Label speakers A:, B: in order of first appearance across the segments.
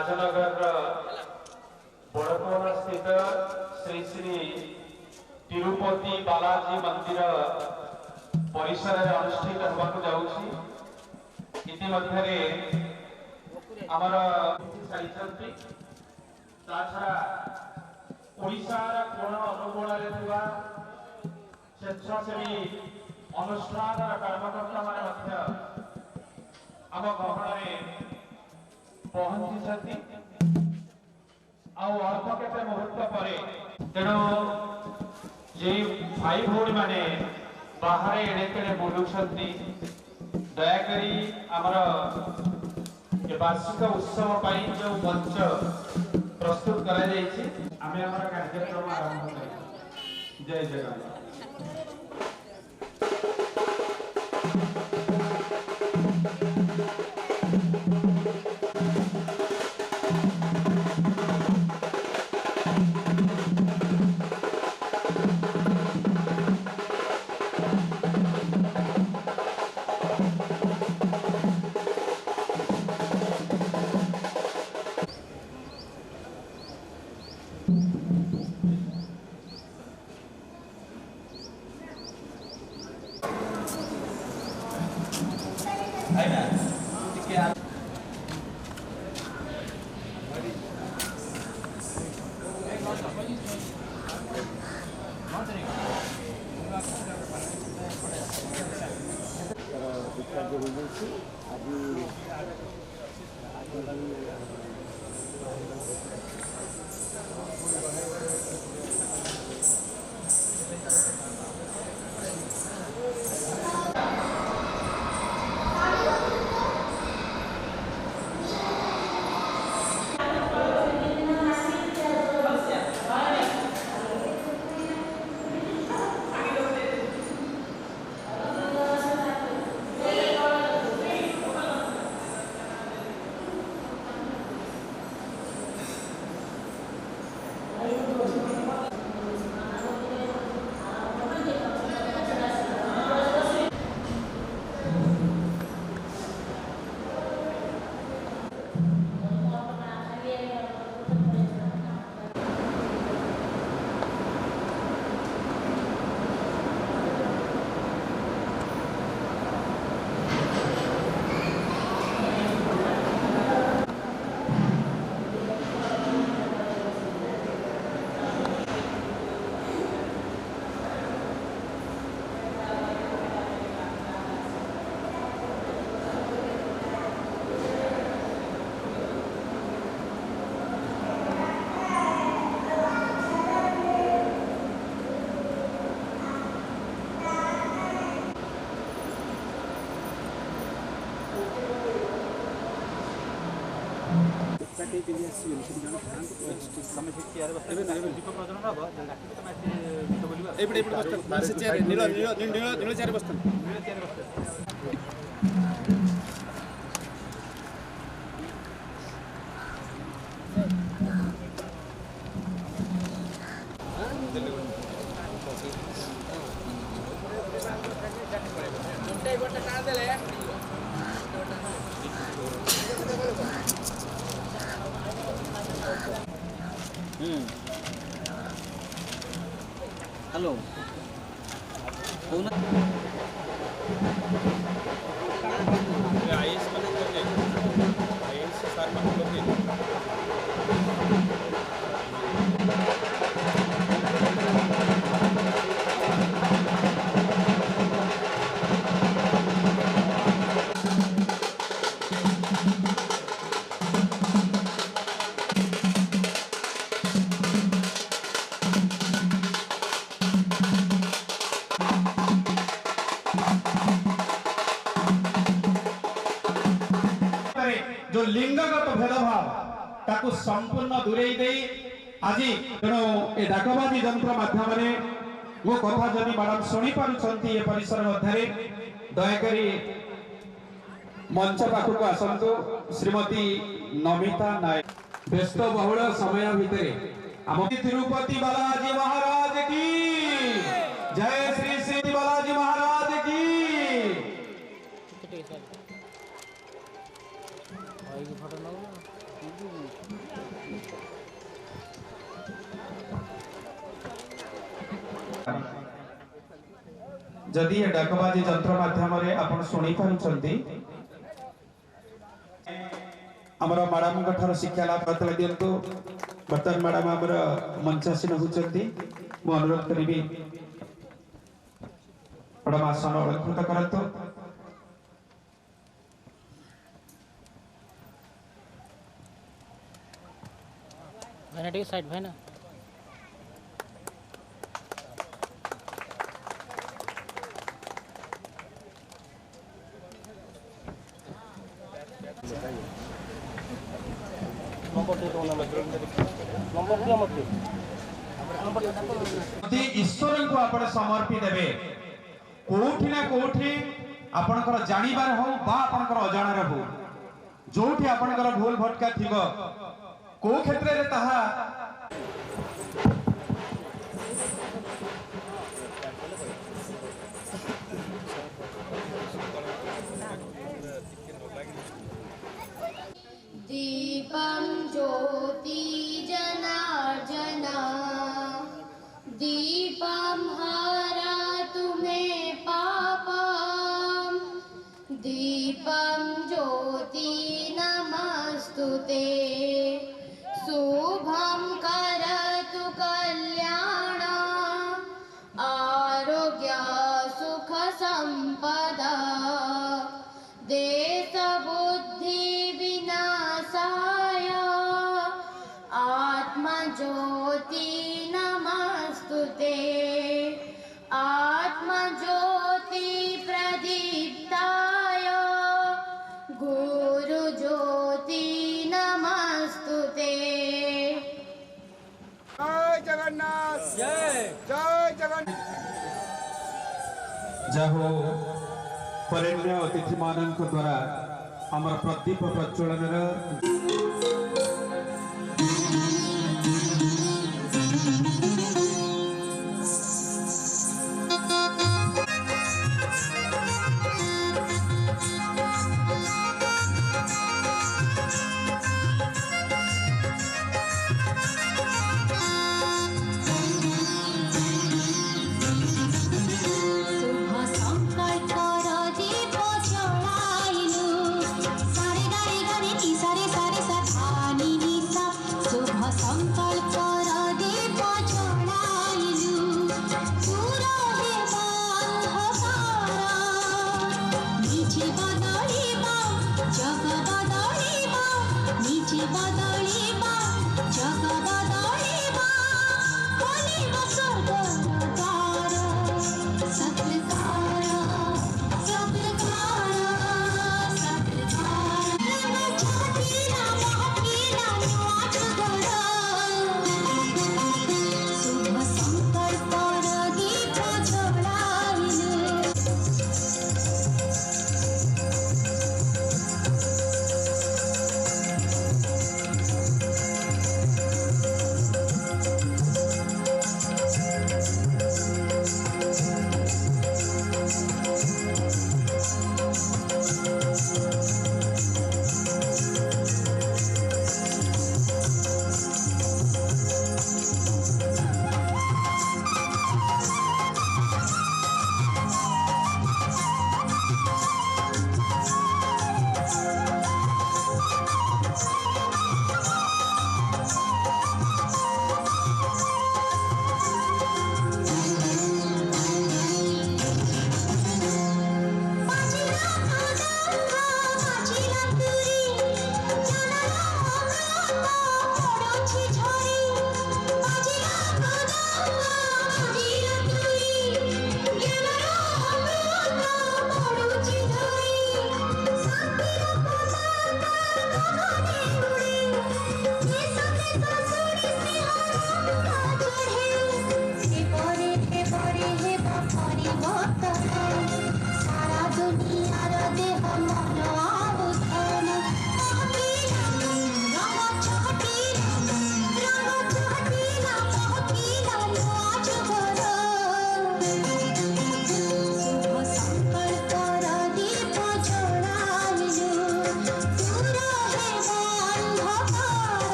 A: राजनगर बड़कोना स्थित श्री श्री तिरुपति बालाजी मंदिर परिसर में अनुष्ठित होगा जाऊँगी इतिमध्य आमर सारी छड़ा ओडार कोण अनुकोण स्वेच्छासेवी अनुष्ठान कर्मकर्ता मान आम गहन पहुंची अल्प केते मुहूर्त पर तेणु जे भाई भौणी मैंने बाहर एड़े तेड़े बुलूं दयाकोरी आमर वार्षिक उत्सव पर जो मंच प्रस्तुत करा आमे आमर कार्यक्रम आरंभ करें। जय Jagannath.
B: Hello
A: IAS IAS sir जो लिंगगत भेदभाव ताकू संपूर्ण दूरेई दे आज तेणु ए डाकबाजी यंत्र माध्यम मो कथा जदि मैडम शुणी पार्टी ए परिसर मध्य दयाकोरी मंच पाखक आसतु श्रीमती नमिता नायक व्यस्त बहुल समय भितर आम तिरुपति बालाजी महाराज की जय श्री श्री बालाजी महाराज की
B: फोटो
A: जदि ये डाकबाजी यंत्र माध्यम आपण शुणी पारुचंती आमर मैडम ठार शिक्षा लाभ करते दिंतु बर्तमान मैडम आमर मंचासीन होती मु अनुरोध करी मैडम आसन अलंकृत करतु
B: भाई साइड भाई ना
A: ईश्वर को आप समर्पी देवे कोठी ना कोठी आपणकर जानिबार हो बा आपणकर अजाणार हो जोठी आपणकर भूल भटका थिबो को क्षेत्र रे ताहा
C: दीपं ज्योति जनार्दना दीपं हरतु मे पापं दीपं ज्योति नमस्तुते शुभं करतु कल्याण आरोग्य सुख संपदा देश बुद्धि विनाशाय आत्मज्योति नमस्तुते आत्मज्योति प्रदीप्ताय गुरुज्योति नमस्तुते।
D: जय जगन्नाथ जय जय जगन्नाथ
A: जहो परण्य अतिथि मानक द्वारा आमर प्रदीप प्रज्वलन
C: संकल्प दीप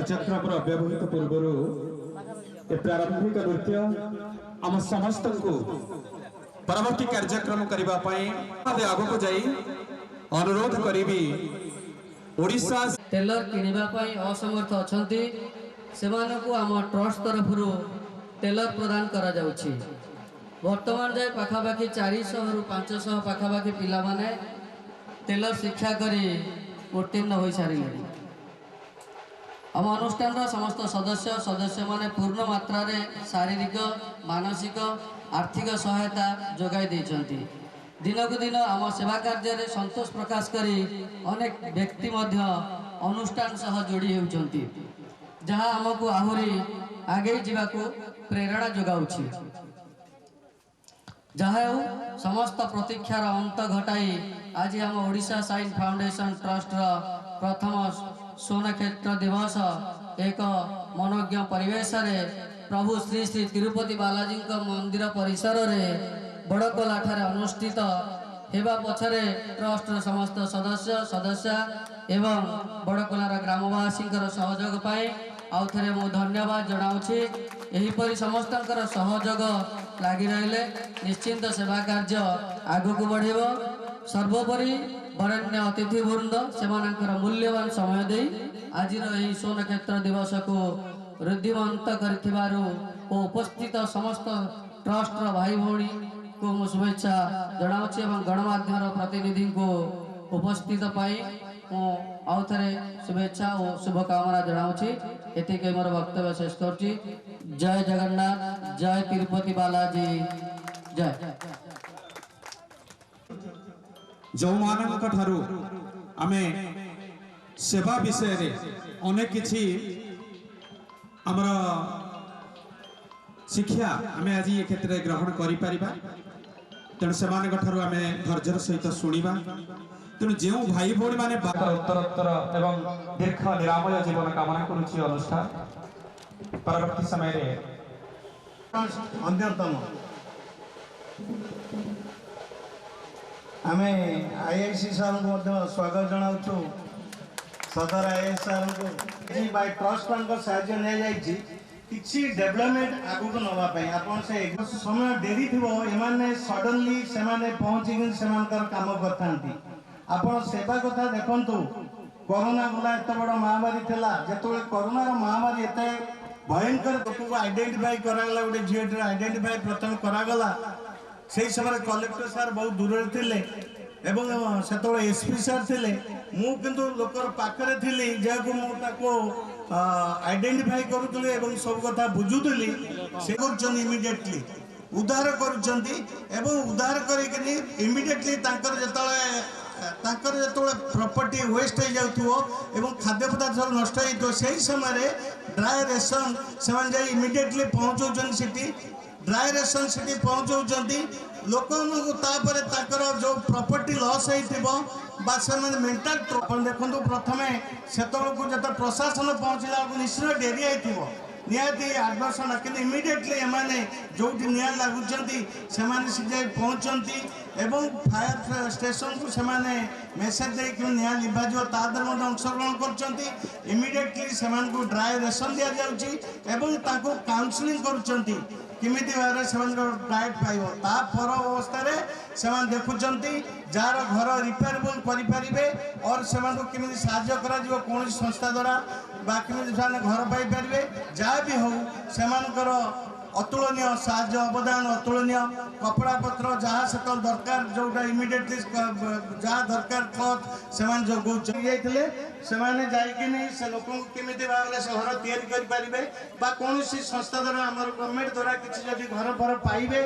A: କାର୍ଯ୍ୟକ୍ରମ ବ୍ୟବହିତ ପୂର୍ବରୁ ଏ ପ୍ରାରମ୍ଭିକ ନୃତ୍ୟ ଆମ ସମସ୍ତଙ୍କୁ ପରବର୍ତ୍ତୀ କାର୍ଯ୍ୟକ୍ରମ କରିବା ପାଇଁ ଆଗକୁ ଯାଇ ଅନୁରୋଧ କରିବି। ଓଡ଼ିଶା
E: टेलर किनिबा पई असमर्थ अछंती सेमानकु आम ट्रस्ट तरफरु टेलर प्रदान करा जाउछि। वर्तमान जाय पाखापाखि 400 रु 500 पाखापाखि पिला माने टेलर शिक्षा करी उत्तीर्ण होई सारिले। आम अनुष्ठान समस्त सदस्य माने पूर्ण मात्रा रे शारीरिक मानसिक आर्थिक सहायता जोगाई देछंती। दिनकु दिन आम सेवा कार्य रे संतोष प्रकाश करी अनेक व्यक्ति मध्य अनुष्ठान सह जोड़ी होउछंती, जहाँ आमको आहुरी आगे जीवाकू प्रेरणा जोगाउछि। जहाँ समस्त प्रतीक्षार अंत घटाई आज आम ओडिशा साइन फाउंडेशन ट्रस्ट प्रथम सोनक्षेत्र दिवस एक मनोज्ञ परिवेश रे प्रभु श्री श्री तिरुपति बालाजी मंदिर परिसर रे बड़कोला ठारे अनुष्ठित हेबा पछरे ट्रस्ट समस्त सदस्य एवं बड़कोलार ग्रामवासी सहयोग पाए आउ थे मु धन्यवाद जनाऊँगी। एहीपरि समस्तंकर सहयोग लगी रहिले निश्चिंत सेवा कार्य आगक बढ़। सर्वोपरि वरेण्य अतिथि वृंद से मूल्यवान समय दे आज सोनक्षेत्र दिवस को रुद्धिमंत कर उपस्थित समस्त ट्रस्ट भाई भौणी को मु शुभेच्छा जनाऊँगी और गणमाध्यम प्रतिनिधि को उपस्थित पाई आउ थे शुभेच्छा और शुभकामना जनाऊँगी। एतिक मोर वक्तव्य शेष करुच्ची। जय जगन्नाथ, जय तिरुपति बालाजी, जय।
A: जो मानक ठारू आमे सेवा विषय रे अनेक किछि हमर शिक्षा आमे आज ये क्षेत्र में ग्रहण करि परिबा। तेणु से आमे धैर्यर सहित शुणिबा। तेणु जो भाई भौणी माने उत्तरोत्तर एवं दीर्घ निरामय जीवन कामना करुछि। अनुष्ठान परवर्ती समय रे
F: अन्यतम आमे आईआईसी सर को स्वागत जनाऊँ। सदर आईआईसी सर को बाय ट्रस्ट साहाय्य नहीं जाइए किसी डेवलपमेंट आगु को नवाई आप समय डेरी थी एमाने सडनली से पहुँचिक से कम करते आपण सेवा कथा देखु। कोरोना गला एत बड़ महामारी थिला जो कोरोनार महामारी एत भयंकर लोक को आइडेंटिफाई करागला गोटे झीटे आइडेंटिफाई प्रथम करागला से समय कलेक्टर सार बहुत दूर थे एवं से एसपी सार थे मु किंतु लोकर पाखरे थी जहाँ मुझे आइडेंटिफाई करुली एवं सब कथा बुझुली से इमिडिएटली उद्धार करुद्धार कर इमिडिएटली जो प्रॉपर्टी वेस्ट हो जाऊँ खाद्य पदार्थ सब नष्ट हो समय ड्राई रेशन से इमिडिएटली पहुँचाऊँ ड्राई रेशन से पहुँचाऊँ लोक जो प्रॉपर्टी लॉस हो मेंटल देखो प्रथम से जो प्रशासन पहुँचला निश्चय डेरी होती निहाती 8 वर्ष कि इमिडिएटली एमाने जो निया लगुंट से पहुँचती एवं फायर स्टेशन को से मेसेज दे निया लिभा तादर अंशग्रहण कर इमिडिएटली से ड्राई रेशन दि जाऊँगी काउंसलिंग करुँच किमिति भाव से डाएट पाइब तापर अवस्था से देखुं जार घर रिपेयरेबल करें और से किमी साहय कौन संस्था द्वारा बाकी घर पाइपर जहाँ भी हो से अतुलनीय साहय अवदान अतुलनीय कपड़ा पत्र जहाँ से दरकार जोटा इमिडिएटली जहाँ दरकार क्लथ से जोगाते से लोक केमी भाव से घर तैयारी कौन संस्था द्वारा आम गवर्नमेंट द्वारा किसी जब घर फर पाइबे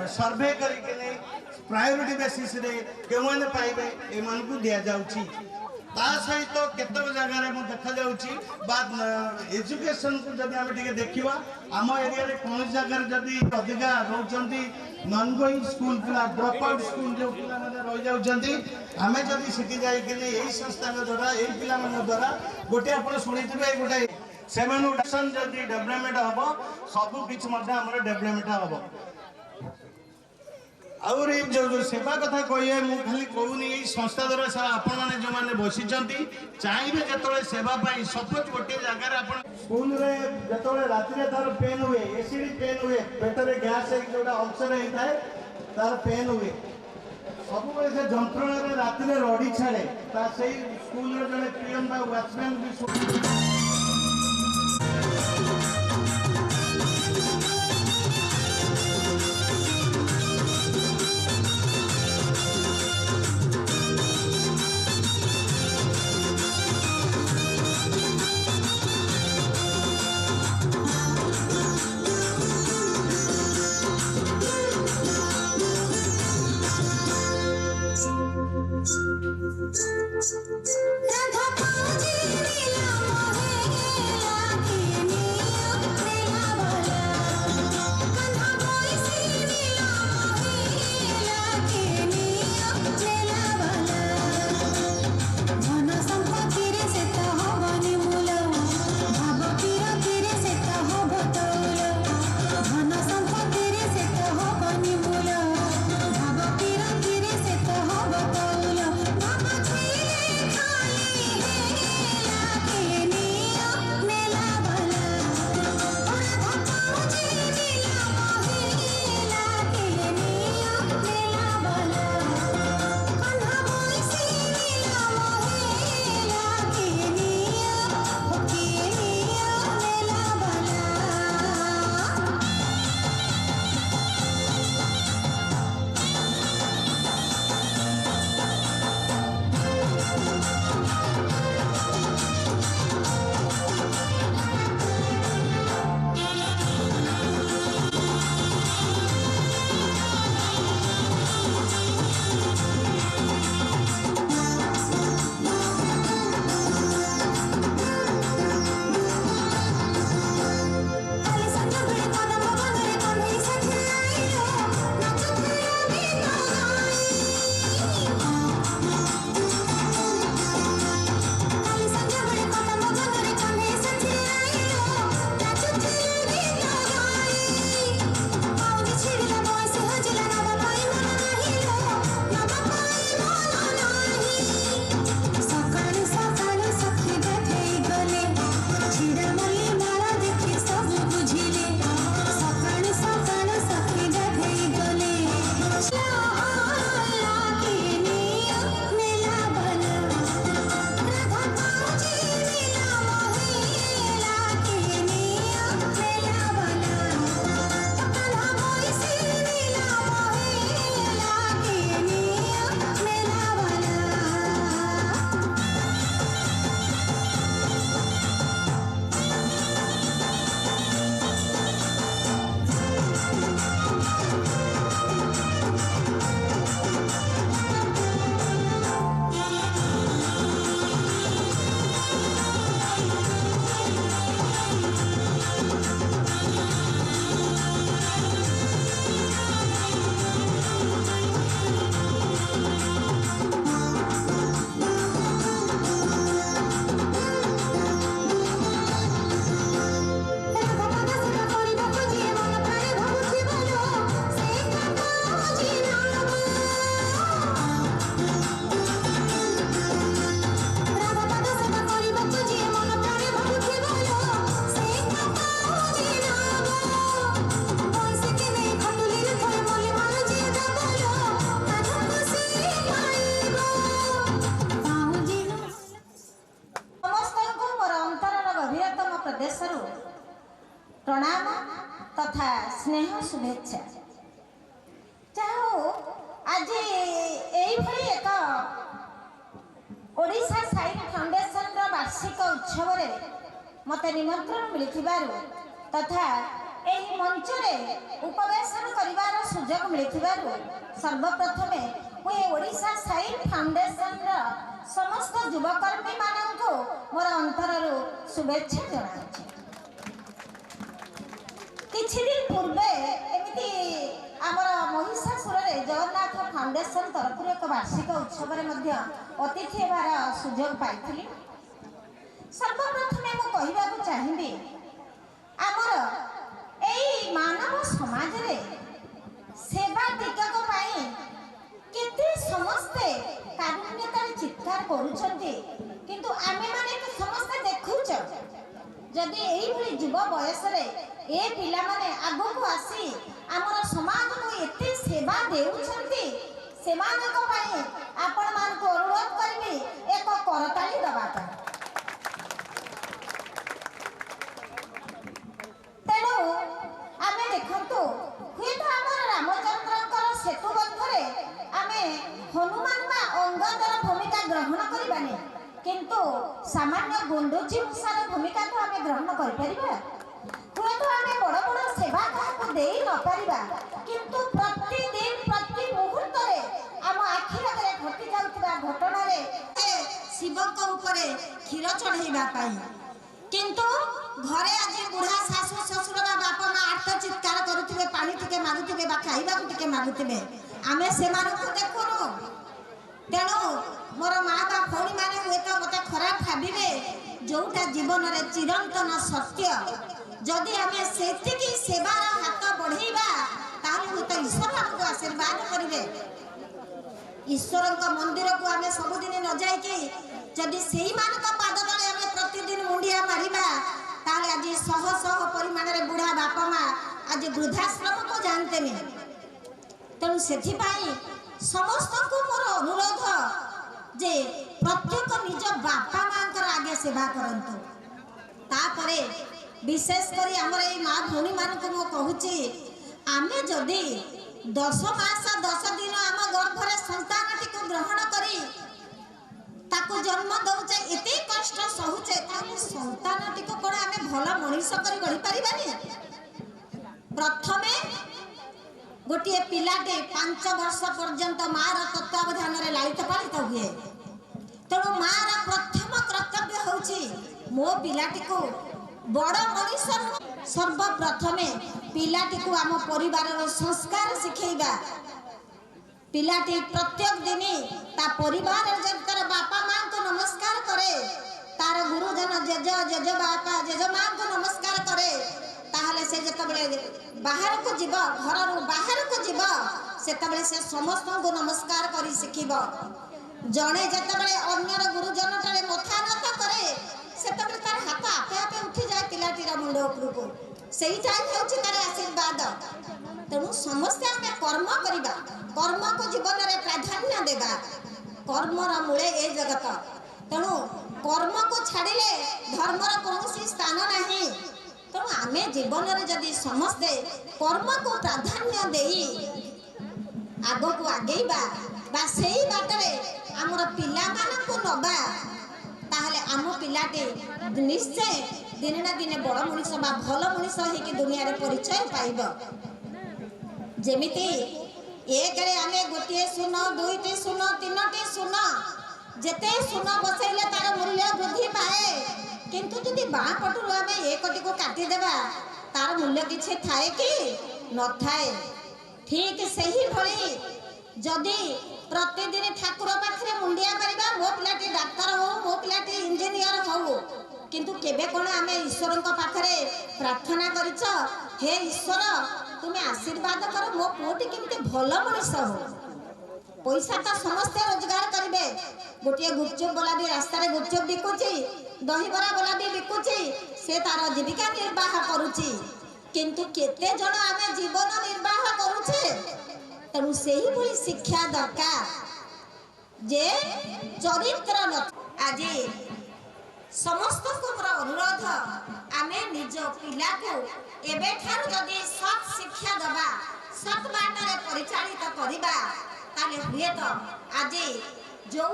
F: सर्वे कर प्रायोरिटी बेसिस के पाइबे एम दि जाऊँगी सहित केतक जगार देखा एजुकेशन को जब आम देखा आम एरिया कौन जगार जदि अधिका रोचे नन गोइंग स्कूल पिला ड्रप आउट स्कूल जो पिला रही जाऊँगी आम जदि सीटी यही संस्था द्वारा यही पिला द्वारा गोटे आप शुणी गोटे से जदि डेवलपमेंट हम सबकि डेवलपमेंट हम आउर जो सेवा कथा कहे मु खाली कहूनी यही संस्था द्वारा आपण मैंने जो मैंने बसी चाहिए जो सेवा सपोज गोटे जगार स्कूल जो राति तार पेन हुए एसिड पेन हुए पेटर गैस जोटा अल्सर होता है तार पेन हुए सब से जंत्रण राति रड़ी छाड़े से स्कूल जड़े पीएम वाचमैन भी
G: प्रणाम तथा स्नेह शुभेच्छा चाहो आज यही एक ओडिशा साइन फाउंडेशन वार्षिक उत्सव रे मते निमंत्रण मिलिथिबारु तथा एही मंच रे उपवेशन करिवार सुजोग मिलिथिबारु सर्वप्रथमे मुझे ओडिशा साइन फाउंडेशन समस्त युवकर्मी माननको मोर अंतररु शुभेच्छा जणाउछि। किछि दिन पूर्वे एमिति आमर महिषासुर रे जगन्नाथ फाउंडेशन तरफ एक वार्षिक उत्सव रे मध्य अतिथि हेबार सुजोग पाइथिली। सर्वप्रथमे मु कहिबाकु चाहिबी आमर एई मानव समाज रे सेवा टिकक पाई जदि एइभଳି युवा बयस रे ए पिला माने आगो को आसी हमर समाज को एते सेवा देउछंती सेमानक पई आपण मान को अनुरोध करबी एक करताली दबाटा तेणु आमे देखंतु हुए तो हमर रामचंद्रकर सेतु बंधरे आमे हनुमान बा अंगदर भूमिका ग्रहण करिबानी किंतु सामान्य गुंडुची मूसार भूमिका तो आमे ग्रहण करि परिबा हुए तो आमे बड़ बड़ सेवा काहको देई न परिबा किंतु प्रतिदिन प्रति मुहूर्त रे हम आखि आगे घटी जाउतबा घटना रे शिव को ऊपर क्षीर चढ़ाइबा पाई किंतु घरे आज बुढ़ा सासु ससुर बा बाप मां आर्त चित्कार करुथिबे पानी टिके मागुथिबे बा खाइबा टिके मागुथिबे आमे सेमानकु देखुनु तेणु मोर माँ बा भौणी माने हुए तो मते खराब भाबिबे जोटा जीवन रे चिरंतन सत्य जदि आमे सेतिकी सेवार हाथ बढ़ेबा ताले हुए तो ईश्वर हमको आशीर्वाद करिवे ईश्वर का मंदिर को आमे सबुदिन न जाई कि जदि सेही मानक पाद तले आमे प्रतिदिन मुंडिया मारिबा ताले आज शह शह परिमाण रे बुढ़ा बापा माँ आज वृद्धाश्रम को जानते नहीं तेणु सेथि पाई समस्त को मोर अनुरोध जे प्रत्येक निज बापा मां आगे सेवा करंतु तापरे विशेष करी हमर ए मां भौणी मान को मो कहूची आमे जदी 10 मास 10 दिन हम गर्भरे संतानटी को ग्रहण करी ताको जन्म दउचे एते कष्ट सहुचे ताले संतानटी को कोन आमे भला मनुष्य करी गढ़ी परिबानी प्रथमे गोटे पिलाटे 5 वर्ष पर्यंत मार तत्वावधान रे लालित पालित हुए तेणु मार प्रथम कर्तव्य होची मो पिलाटी को बड़ मनुष्य सर्वप्रथमे पिलाटी को आम परिवार संस्कार शिखेबा पिलाटी प्रत्येक दिन ता परिवार जर बापा मां को नमस्कार करे तार गुरुजन जेज जेज बापा जेज मां को नमस्कार करे ताहले से जतबले बाहर को जीव घर बाहर को जीव सेतबले से समस्त को नमस्कार करी शिखिबो जणे जतबले अन्यर गुरुजन तळे मथा नत करे सेतबले तार हाथ आपे आपे उठी जाए पिलाटीर मुंड ऊपर को सेही टाइम होछि तार आशीर्वाद तेणु समस्त आमे कर्म करिबा कर्म को जीवन रे प्राधान्य देबा कर्मर मूले ए जगत तेणु कर्म को छाड़िले धर्मर कोनोसी स्थान नाही तेणु आमे जीवन रे जदि समस्ते कर्म को प्राधान्य देई आगो को आगेबा बा सेही बाटरे हमर पिला मान को नबा ताहले आम पिलाटे निश्चय दिन ना दिन बड़ मनुष्य बा भल मनुष्य हे कि दुनिया रे परिचय पाइबो जेमिति एक रे आमे गोटे सुनो दुईटी सुनो तीनटी सुनो जेते सुनो बसैले तार मूल्य वृद्धि पाए किंतु जदि बाँ पटु आमे एकटी को काटी देबा तार मूल्य किछि थाए कि न थाए ठीक सही भली जदि प्रतिदिन ठाकुर पाखरे मुंडिया करबा मो पिलाटी डाक्टर हो मो पिलाटी इंजीनियर हो किंतु केबे कोन आमे ईश्वर को पाखरे प्रार्थना करिछ हे ईश्वर तुमे आशीर्वाद कर मो पुटी केमते भलो मनुष्य हो पैसा तो समस्त रोजगार करिवे गोटे गुपचुप वाला भी रास्ता रे गुपचुप बिकुची दहीबरा वाला भी बिकुची से तार जीविका निर्वाह करूची किंतु केते जण आमे जीवन निर्वाह करूचे तेणु सेही भली शिक्षा दरकार जे चरित्र न आज समस्त को मोर अनुरोध आमे निज पिला को एबे ठार जदी सत शिक्षा दबा सत बाटरे परिचालित करिबा ताले हुए तो आज जो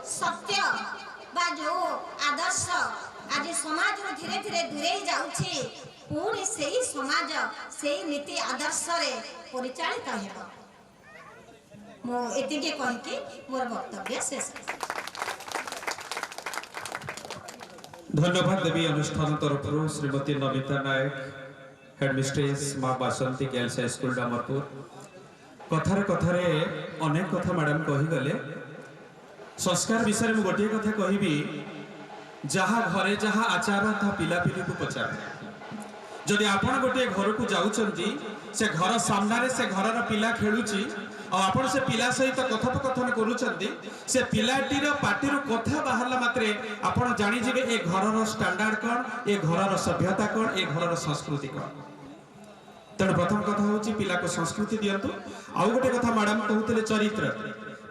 G: सत्य बा जो आदर्श आज समाज रो धीरे धीरे दूरे जाउछि पूरी सेही समाज सेही नीति आदर्श रे परिचालित हेबो मो एतिके कहके मोर वक्तव्य शेष
A: धन्यवाद देवी अनुष्ठान तरफ श्रीमती नमिता नायक हेडमिस्ट्रेस माँ बासंती गर्ल्स हाई स्कूल डामरपुर कथारे कथारे अनेक कथा मैडम कहीगले संस्कार विषय में गोटे कथा कहबी जहाँ घरे जहाँ आचार था पिलापिली को पचार जदि आपण गोटे घर को जाउछंती से घर सामने से घरर पिला खेलुची और आपण से पिला सहित कथोपकथन करूछंती से पिलाटीर पार्टी कथा बाहरला मात्रे आपण जानि जिवे ए घरर स्टैंडर्ड कोन ए घरर सभ्यता कोन ए घरर संस्कृति कोन। तेणु प्रथम कथा होची पिला को संस्कृति दियंतु। आउ गोटे कथा मैडम कहूतले चरित्र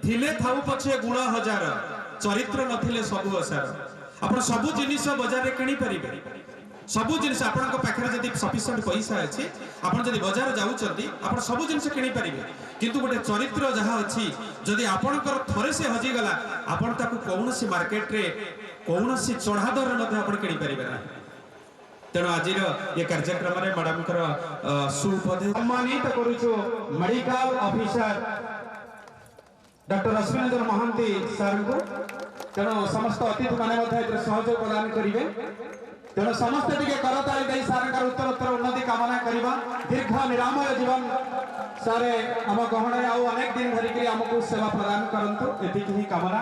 A: थिले थाउ पछे गुण हजार चरित्र नथिले सबु असार। आपण सबु जिनिस बाजार रे किनी परिबे सबु जिनिस आपनक पाखरे जदि सफिशिएंट पैसा अछि आपण जदि बाजार जाउचंती आपण सबु जिनिस किनी परिबे किंतु गोटे चरित्र जहा अछि जदि आपनकर थरे से हजि गला आपण ताकू कोनोसी मार्केट रे कोनोसी चढ़ा दर मध्ये आपण किनी परिबे ना। तेणु आज ये कार्यक्रम में मैडम सुपदे सम्मानित करूछु medical officer doctor Ashwinendra Mohanty sir को। तेणु समस्त अतिथि माने सहयोग प्रदान करेंगे। तेणु समस्त टिके करताली दे सर उत्तरोत्तर उन्नति कामना करवा दीर्घ निरामय जीवन सारे आम गहणे आउ अनेक दिन धरिक आमको सेवा प्रदान करंतु एतिक ही कामना।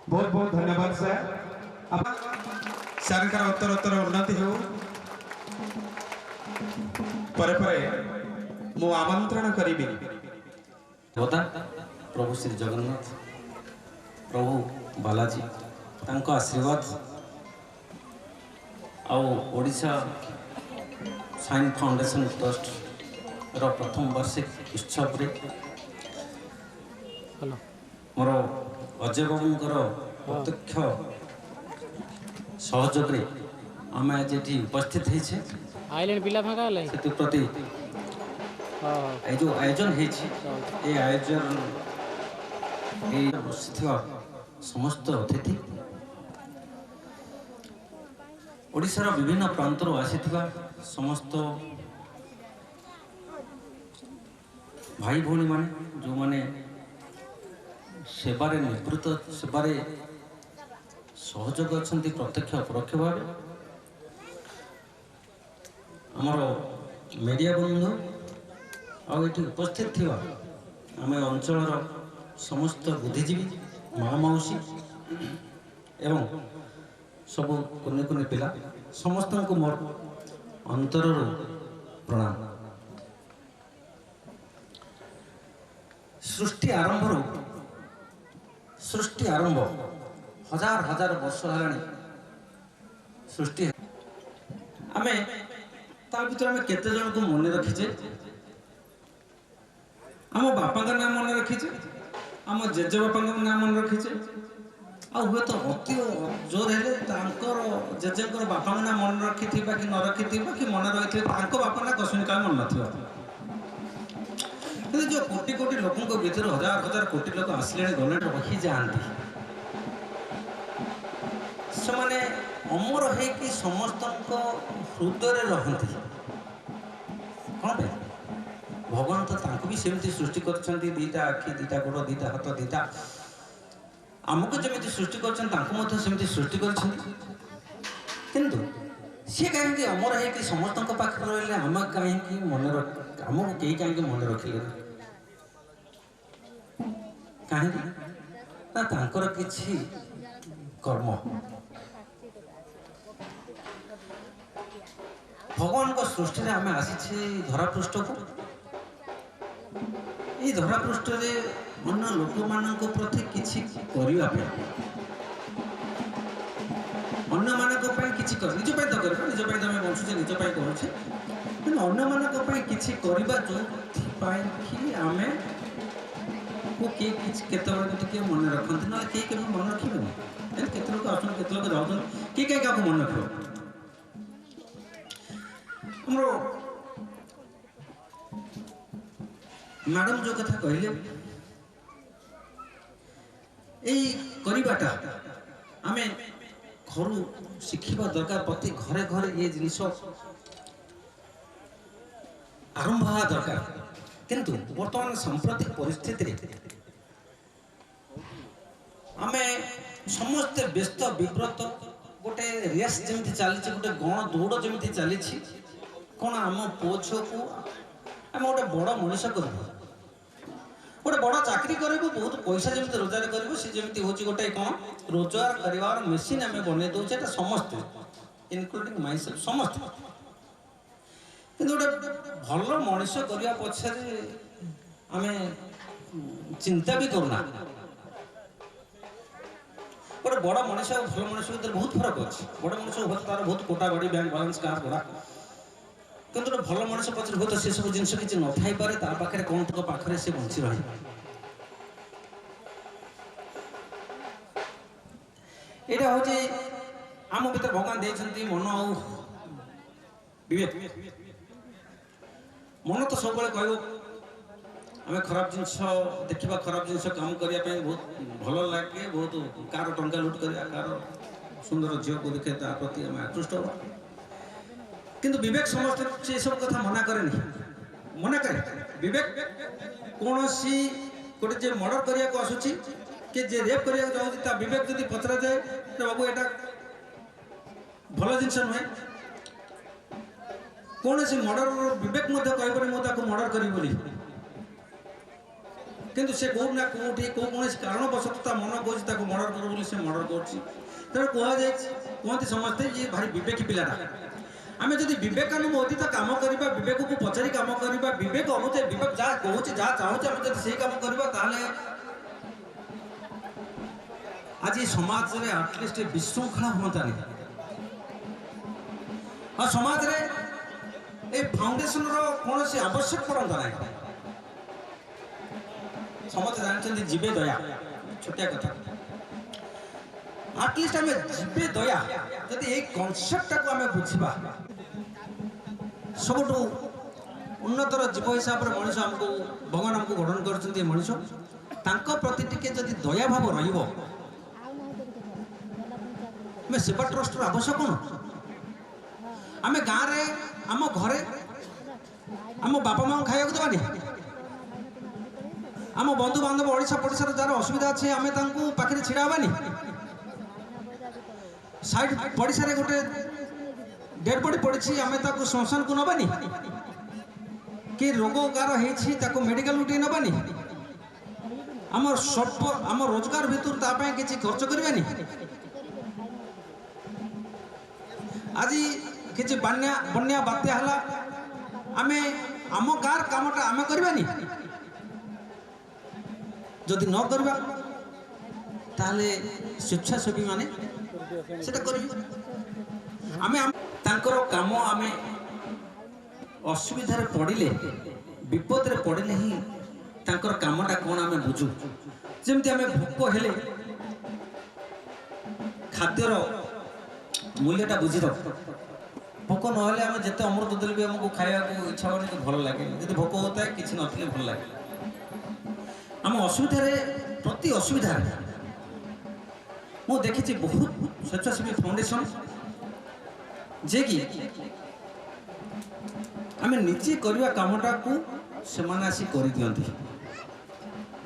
A: बहुत बहुत धन्यवाद सर। सरकार उत्तरोत्तर उन्नति हो परे परे मु आमंत्रण करिबि
H: होता प्रभु श्री जगन्नाथ प्रभु बालाजी तांको आशीर्वाद आउ ओडिशा साइन फाउंडेशन ट्रस्ट रो प्रथम वार्षिक उत्सव रे मोर अजय बाबूंकर प्रत्यक्ष सहयोग रे आम आज ये उपस्थित है
B: आइलैंड पिला फाका है
H: से प्रति जो आयोजन है आयोजन समस्त अतिथि ओडिशार विभिन्न प्रांतर आसीथिबा समस्त भाई भौणी माने जो माने सेवारे निवृत्त सेवारे सहयोग अच्छा प्रत्यक्ष अपरोक्ष भाव आमर मीडिया बंधु आठी उपस्थित थिबा आम अंचल समस्त बुद्धिजीवी माँ मौसी एवं सबु कुनि कुनि पिला समस्त को मोर अंतर प्रणाम। सृष्टि आरंभ हजार हजार वर्ष हेलानी सृष्टि आमे ता भीतर आमे केते जन को मन रखीचे आम बापा का नाम मन रखीचे आम जेजे बापा का नाम मन रखीचे आ हुए तो अति जोर हेले तांकर जेजेंकर बापा का नाम मन रखी थिबा कि न रखी थिबा कि मन रखी तांको बापा ना कसुनी का मन नथिबा जो कोटि कोटि लोकों को भीतर हजार हजार कोटि लोक आसले गले रखी जाती से माने अमर है कि समस्त हृदय रहती कौन पे भगवान तो तांको भी सेमती सृष्टि करछंती दीटा आखि दीटा गोड़ दीटा हाथ दीटा आमको जमी सृष्टि करछंती सेमती सृष्टि करछंती किंतु सी कहीं अमर है कि समस्त पाखे रही आम कहीं मन आमको कहीं कहीं मन रखिले कहीं ना तांकर किछि कर्म भगवान को सृष्टि आम आसी धरापृष्ठ को ये धरापृष्ठ रे अन्य लोक मानक प्रति किछि करिवा पे अन्य मानक पय किछि कर निज पय तो कर निज पय तमे बंचुछे निज पय करूछे कि अन्य मानक पय किछि करिवा जो पय कि आमे को के किछि केते बड़ टिके मन रखंत ना के के मन रखिबे एन केते लोक आछन केते लोक जाउछन के के का मन रखो हमरो मैडम जो कथा कहले यही करिबाटा आमे घर शिखिबा दरकार प्रति घरे घरे ये जिनिस आरंभ हवा दरकार किंतु वर्तमान सांप्रतिक परिस्थिति रे आमे समस्त व्यस्त विव्रत गोटे रेस जमी चली गोटे गण दौड़ जमी चली कौन आम पुओ झील को आम गोटे बड़ मनीष कर गोटे बड़ चाकरी कर बहुत पैसा जमी रोजगार कर जमी हूँ गोटे कौन रोजगार कर मेसीन आम बन दौचे समस्ते ଇନକ୍ଲୁଡିଂ ମାଇସେଲ୍ଫ ସମସ୍ତେ। କିନ୍ତୁ ଗୋଟେ ଭଲ ମଣିଷ କରିବା ପଛରେ ଆମେ ଚିନ୍ତା ବି କରୁନା। ଗୋଟେ ବଡ଼ ମଣିଷ ଆଉ ଭଲ ମଣିଷ ଭିତରେ ବହୁତ ଫରକ ଅଛି। ବଡ଼ ମଣିଷ ହୁଏତ ତାର ବହୁତ କୋଟା ବାଡ଼ି ବ୍ୟାଙ୍କ ବାଲାନ୍ସ କାର୍ ଗୁଡ଼ା, କିନ୍ତୁ ଗୋଟେ ଭଲ ମଣିଷ ପଛରେ ହୁଏତ ସେସବୁ ଜିନିଷ କିଛି ନଥାଇପାରେ, ତା ପାଖରେ କ'ଣ ତାଙ୍କ ପାଖରେ ସେ ବଞ୍ଚି ରହେ। ଏଇଟା ହେଉଛି ଆମ ଭିତରେ ଭଗବାନ ଦେଇଛନ୍ତି ମନ ଆଉ ବିବେକ। ମନ ତ ସବୁବେଳେ କହିବ ଆମେ ଖରାପ ଜିନିଷ ଦେଖିବା, ଖରାପ ଜିନିଷ କାମ କରିବା ପାଇଁ ବହୁତ ଭଲ ଲାଗେ, ବହୁତ କାହାର ଟଙ୍କା ଲୁଟ୍ କରିବା, କାହାର ସୁନ୍ଦର ଝିଅକୁ ଦେଖେ ତା ପ୍ରତି ଆମେ ଆକୃଷ୍ଟ ହେବା। କିନ୍ତୁ ବିବେକ ସମସ୍ତେ ସେସବୁ କଥା ମନା କରେନି, ମନା କରେ। ବିବେକ କୌଣସି ଗୋଟେ ଯେ ମର୍ଡର କରିବାକୁ ଆସୁଛି କି ଯେ ରେପ୍ କରିବାକୁ ଯାଉଛି, ତା ବିବେକ ଯଦି ପଚରାଯାଏ ବାବୁ ଏଇଟା ଭଲ ଜିନିଷ ନୁହେଁ, କୌଣସି ମର୍ଡରର ବିବେକ ମଧ୍ୟ କହିବନି ମୁଁ ତାକୁ ମର୍ଡର କରିବି ବୋଲି। କିନ୍ତୁ ସେ କୋଉଠି ନା କୋଉଠି କୌଣସି କାରଣବଶତଃ ତା ମନ କହୁଛି ତାକୁ ମର୍ଡର କରୁ ବୋଲି ସେ ମର୍ଡର କରୁଛି। ତେଣୁ କୁହାଯାଇଛି, କୁହନ୍ତି ସମସ୍ତେ ଇଏ ଭାରି ବିବେକୀ ପିଲାଟା। ଆମେ ଯଦି ବିବେକାନୁମୋଦିତ କାମ କରିବା, ବିବେକକୁ ପଚାରି କାମ କରିବା, ବିବେକ ଅନୁଯାୟୀ ବିବେକ ଯାହା କହୁଛି ଯାହା ଚାହୁଁଛି ଆମେ ଯଦି ସେଇ କାମ କରିବା, ତାହେଲେ ଆଜି ସମାଜରେ ଆଟଲିଷ୍ଟ ବିଶୃଙ୍ଖଳା ହୁଅନ୍ତାନି। ଆଉ ସମାଜରେ এই ফাউন্ডেশনর কৌশি আবশ্যক পড়তা না। সমস্তে জানিছেন জীবে দয়া, ছোটিয়া কথা। আটলিস্ট আমি জীবে দয়া যদি এই কনসেপ্টটাকে আমি বুঝিবা, সবুঠু উন্নতর জীব হিসাবে মଣିষ আমাকে ভগবান আমাকে গঠন করছেন। মଣିষ তাঙ্ক প্রতি টিকে যদি দয়া ভাব রহিব, আমি সেবা ট্রষ্টর আবশ্যক কোন? আমি গাঁরে ଆମ ଘରେ ଆମ ବାପା ମାଆଙ୍କୁ ଖାଇବାକୁ ଦେବାନି? ଆମ ବନ୍ଧୁବାନ୍ଧବ ଓଡ଼ିଶା ପଡ଼ିଶାର ଯାହାର ଅସୁବିଧା ଅଛି ଆମେ ତାଙ୍କୁ ପାଖରେ ଛିଡ଼ା ହେବାନି? ସାଇଡ୍ ପଡ଼ିଶାରେ ଗୋଟେ ଡେଡ୍ ବଡି ପଡ଼ିଛି ଆମେ ତାକୁ ଶ୍ମଶାନକୁ ନେବାନି? କି ରୋଗ କାହାର ହେଇଛି ତାକୁ ମେଡିକାଲକୁ ଟିକେ ନେବାନି? ଆମ ସ୍ୱଳ୍ପ ଆମ ରୋଜଗାର ଭିତରୁ ତା ପାଇଁ କିଛି ଖର୍ଚ୍ଚ କରିବାନି? ଆଜି କିଛି ବନ୍ୟା ବାତ୍ୟା ହେଲା, ଆମେ ଆମ ଗାଁର କାମଟା ଆମେ କରିବାନି? ଯଦି ନ କରିବା ତାହେଲେ ସ୍ୱେଚ୍ଛାସେବୀ ମାନେ ସେଟା କରିବେ। ଆମେ ତାଙ୍କର କାମ ଆମେ ଅସୁବିଧାରେ ପଡ଼ିଲେ, ବିପଦରେ ପଡ଼ିଲେ ହିଁ ତାଙ୍କର କାମଟା କ'ଣ ଆମେ ବୁଝୁ। ଯେମିତି ଆମେ ଭୋକ ହେଲେ ଖାଦ୍ୟର ମୂଲ୍ୟଟା ବୁଝିଥାଉ। ভোক নহলে আমি যেতে অমৃত দেলে বি আমাকে খাইବାକୁ ইচ্ছা হবনি, ভাল লাগে। যদি ভোক হতায় কিছু নথিলে ভাল লাগে। ଆମ ଅସୁବିଧାରେ ପ୍ରତି ଅସୁବିଧାରେ ମୁଁ ଦେଖିଛି ବହୁତ ସ୍ୱେଚ୍ଛାସେବୀ ଫାଉଣ୍ଡେସନ ଯିଏକି ଆମେ ନିଜେ କରିବା କାମଟାକୁ ସେମାନେ ଆସି କରିଦିଅନ୍ତି।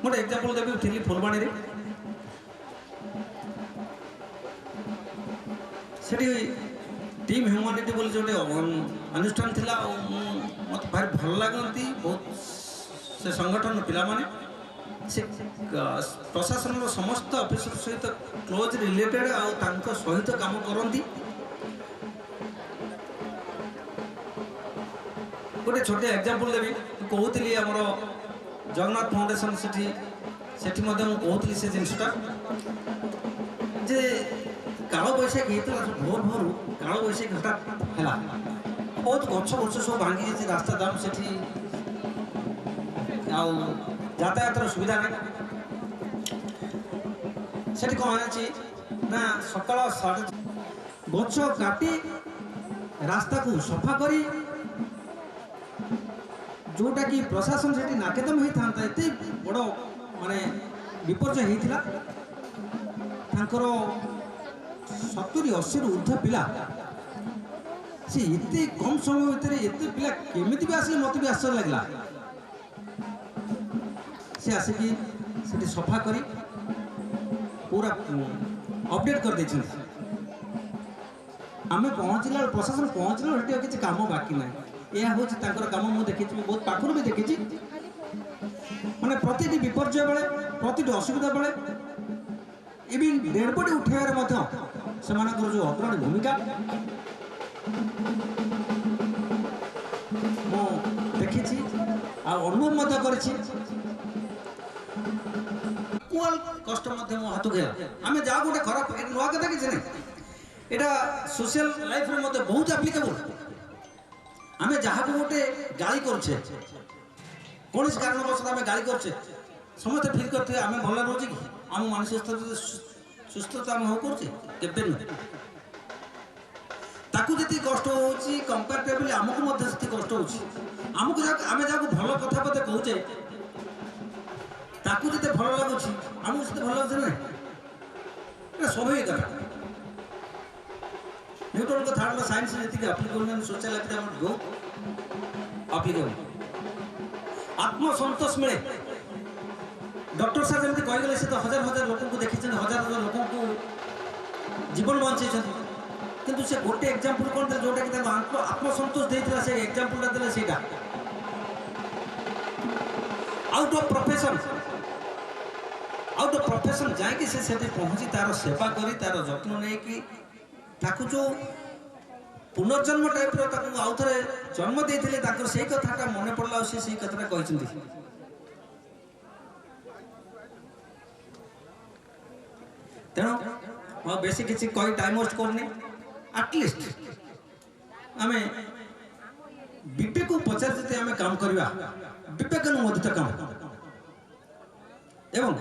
H: ମୁଁ ଗୋଟେ ଏକ୍ଜାମ୍ପଲ ଦେବି। ଥିଲି ଫୁଲବାଣୀରେ, ସେଠି टीम ह्यूमानिटी बोली जो अनुष्ठान थिला, मत भारी भल लगती बहुत से संगठन पिला माने से प्रशासन समस्त ऑफिसर सहित क्लोज रिलेटेड आ तांको सहित काम करती। गोटे छोटे एग्जांपल देवी कहूली आमर जगन्नाथ फाउंडेशन सेठी कहूली से जिनटा जे काल बैशाखी होता भोर भोर काल बैशाखी हठात है, बहुत गछ गछ सब भांगी जाए, रास्ता दाम से यातायात सुविधा ना से कौन ना सकाल 6:30 गछ काटी रास्ता को सफा करी जोटा कि प्रशासन से नाकेदम होता एत बड़ माने विपर्य होता। 70-80 ऊर्ध्व पिला से इतने कम समय भितर एत पिला केमी भी आसे मत भी आश्चर्य लगला। से आसिकी से सफा करी पूरा अपडेट कर देछन। आमे पहुँचला प्रशासन पहुँचला किसी काम बाकी ना, यह हूँ काम। मुझे देखी बहुत पाखर भी देखी माने प्रति विपर्य बेले प्रति असुविधा बेले इवन डेड बॉडी उठेबार जो अग्रणी भूमिका ମୁଁ ଦେଖିଛି ଆଉ ଅନୁଭବ ମଧ୍ୟ କରିଛି। କଷ୍ଟ ମଧ୍ୟ ମୋ ହାତକୁ ହେଲା। ଆମେ ଯାହା ଗୋଟେ ଖରାପ ନୂଆ କଥା କିଛି ନାହିଁ, ଏଇଟା ସୋସିଆଲ ଲାଇଫରେ ମଧ୍ୟ ବହୁତ ଆପ୍ଲିକେବୁଲ। ଆମେ ଯାହାକୁ ଗୋଟେ ଗାଳି କରୁଛେ, କୌଣସି କାରଣବଶତଃ ଆମେ ଗାଳି କରୁଛେ, ସମସ୍ତେ ଫିଲ୍ କରିଥିବେ ଆମେ ଭଲ ରହୁଛେ କି ଆମ ମାନସିକ ସ୍ତରରେ ସୁସ୍ଥତା ଆମେ ହଉ କରୁଛେ? କେବେ ନୁହେଁ। ତାକୁ ଯେତିକି କଷ୍ଟ ହେଉଛି କମ୍ପାରେଟିଭଲି ଆମକୁ ମଧ୍ୟ ସେତିକି କଷ୍ଟ ହେଉଛି। ଆମକୁ ଆମେ ଯାହାକୁ ଭଲ କଥା ବୋଧେ କହୁଛେ, ତାକୁ ଯେତେ ଭଲ ଲାଗୁଛି ଆମକୁ ସେତେ ଭଲ ଲାଗୁଛି ନା? ଏଇଟା ସ୍ୱାଭାବିକ କଥା। ନ୍ୟୁଟନଙ୍କ ଥାର୍ଡ ଲ ସାଇନ୍ସ ଯେତିକି ଆପ୍ଲିକେବୁଲ ସୋସିଆଲ ଲାଇଫରେ ଆମର ବହୁତ ଆପ୍ଲିକେବୁଲ। ଆତ୍ମସନ୍ତୋଷ ମିଳେ। ଡକ୍ଟର ସାର୍ ଯେମିତି କହିଗଲେ, ସେ ତ ହଜାର ହଜାର ଲୋକଙ୍କୁ ଦେଖିଛନ୍ତି, ହଜାର ହଜାର ଲୋକଙ୍କୁ ଜୀବନ ବଞ୍ଚେଇଛନ୍ତି, କିନ୍ତୁ ସେ ଗୋଟେ ଏକ୍ଜାମ୍ପଲ କ'ଣ ଦେଲେ ଯୋଉଟାକି ତାଙ୍କୁ ଆତ୍ମସନ୍ତୋଷ ଦେଇଥିଲା, ସେ ଏକ୍ଜାମ୍ପଲଟା ଦେଲେ ସେଇଟା ଆଉଟ୍ ଅଫ୍ ପ୍ରଫେସନ୍ ଯାଇକି ସେ ସେଠି ପହଞ୍ଚି ତାର ସେବା କରି ତାର ଯତ୍ନ ନେଇକି ତାକୁ ଯେଉଁ ପୁନର୍ଜନ୍ମ ଟାଇପ୍ର ତାକୁ ଆଉ ଥରେ ଜନ୍ମ ଦେଇଥିଲେ, ତାଙ୍କର ସେଇ କଥାଟା ମନେ ପଡ଼ିଲା ଆଉ ସେ ସେଇ କଥାଟା କହିଛନ୍ତି। ତେଣୁ ମୁଁ ବେଶୀ କିଛି କହି ଟାଇମ୍ ୱେଷ୍ଟ କରୁନି। ଆଟଲିଷ୍ଟ ଆମେ ବିବେକକୁ ପଚାରି ଯଦି ଆମେ କାମ କରିବା, ବିବେକାନୁମୋଦିତ କାମ, ଏବଂ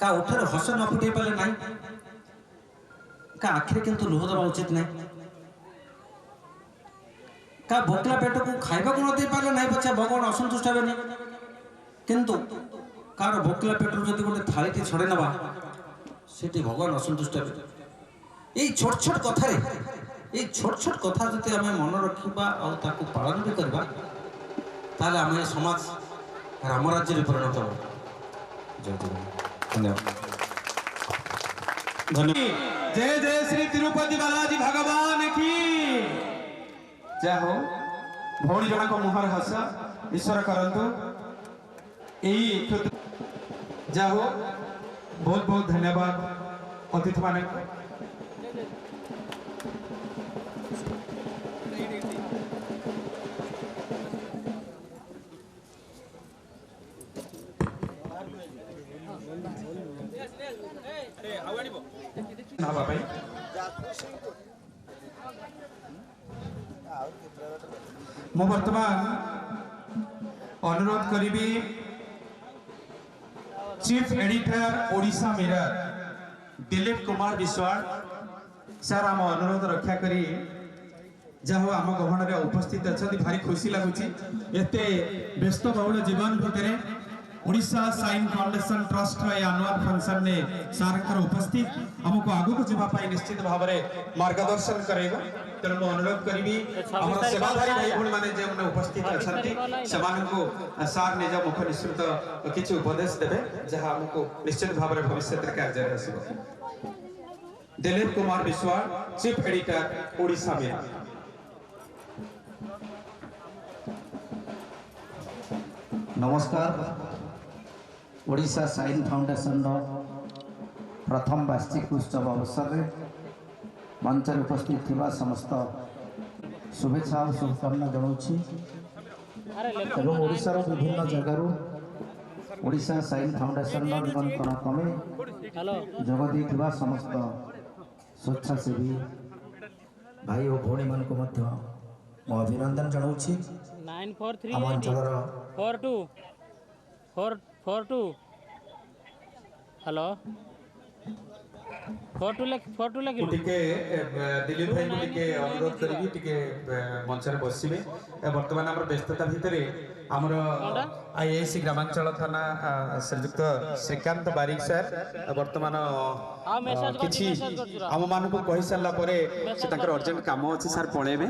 H: କାହା ଓଠରେ ହସ ନ ଫୁଟେଇ ପାରିଲେ ନାହିଁ, କାହା ଆଖିରେ କିନ୍ତୁ ଲୁହ ଦେବା ଉଚିତ ନାହିଁ, କାହା ଭୋକଲା ପେଟକୁ ଖାଇବାକୁ ନ ଦେଇ ପାରିଲେ ନାହିଁ ପଛେ ଭଗବାନ ଅସନ୍ତୁଷ୍ଟ ହେବେନି, କିନ୍ତୁ କାହାର ଭୋକଲା ପେଟରୁ ଯଦି ଗୋଟେ ଥାଳିଟି ଛଡ଼େଇ ନେବା, ସେଠି ଭଗବାନ ଅସନ୍ତୁଷ୍ଟ ହେବେ। ଏଇ ଛୋଟ ଛୋଟ କଥାରେ, ଏଇ ଛୋଟ ଛୋଟ କଥା ଯଦି ଆମେ ମନେ ରଖିବା ଆଉ ତାକୁ ପାଳନ ବି କରିବା, ତାହେଲେ ଆମେ ସମାଜ ରାମରାଜ୍ୟରେ ପରିଣତ ହେବ। ଜୟ ଜଗନ୍ନାଥ। ଧନ୍ୟବାଦ।
A: जय जय श्री तिरुपति बालाजी भगवान की जय हो। भौणी जनक मुहर हस ईश्वर करंतु यही जय हो। बहुत बहुत धन्यवाद अतिथि मान। मु वर्तमान अनुरोध करी chief editor Odisha mirror Dilip Kumar Vishwal sir आम अनुरोध रक्षा करी जहाँ आम गहन उपस्थित अच्छा भारी खुशी लगुच एते व्यस्त बहुल जीवन भितर Odisha sign foundation trust annual function ने सार उपस्थित आमको आगू जावाई निश्चित भाव में मार्गदर्शन करेगा। तेणु मुझे अनुरोध करी सेवाधारी भाई भाई मैंने जो उपस्थित अच्छा सार निज मुख निश्चित किसी उपदेश देवे जहाँ आमको निश्चित भाव में भविष्य कार्य आसो। Dilip Kumar Vishwal chief editor Odisha mirror.
I: नमस्कार। ओडिशा साइन फाउंडेशन प्रथम वार्षिक उत्सव अवसर में मंच उपस्थित थिबा समस्त शुभेच्छा और शुभकामना जनाऊँगी एवं ओडिशार विभिन्न जगार ओडिशा साइन फाउंडेशन निमंत्रण क्रमे जोगदी थिबा समस्त स्वेच्छासेवी भाई और भौणी मान को अभिनंदन जनाऊँगी। आम अंचल
B: 4242 हेलो 42 लगे
A: दिलीप भाई को अनुरोध करी मंच में बसवे। बर्तमान आम व्यस्तता भितर आमर आईआईसी ग्रामांचल थाना श्रीजुक्त श्रीकांत बारिक सर बर्तमान किसी आम मान को कही सारा अर्जेंट कम अच्छे सार पलैबे।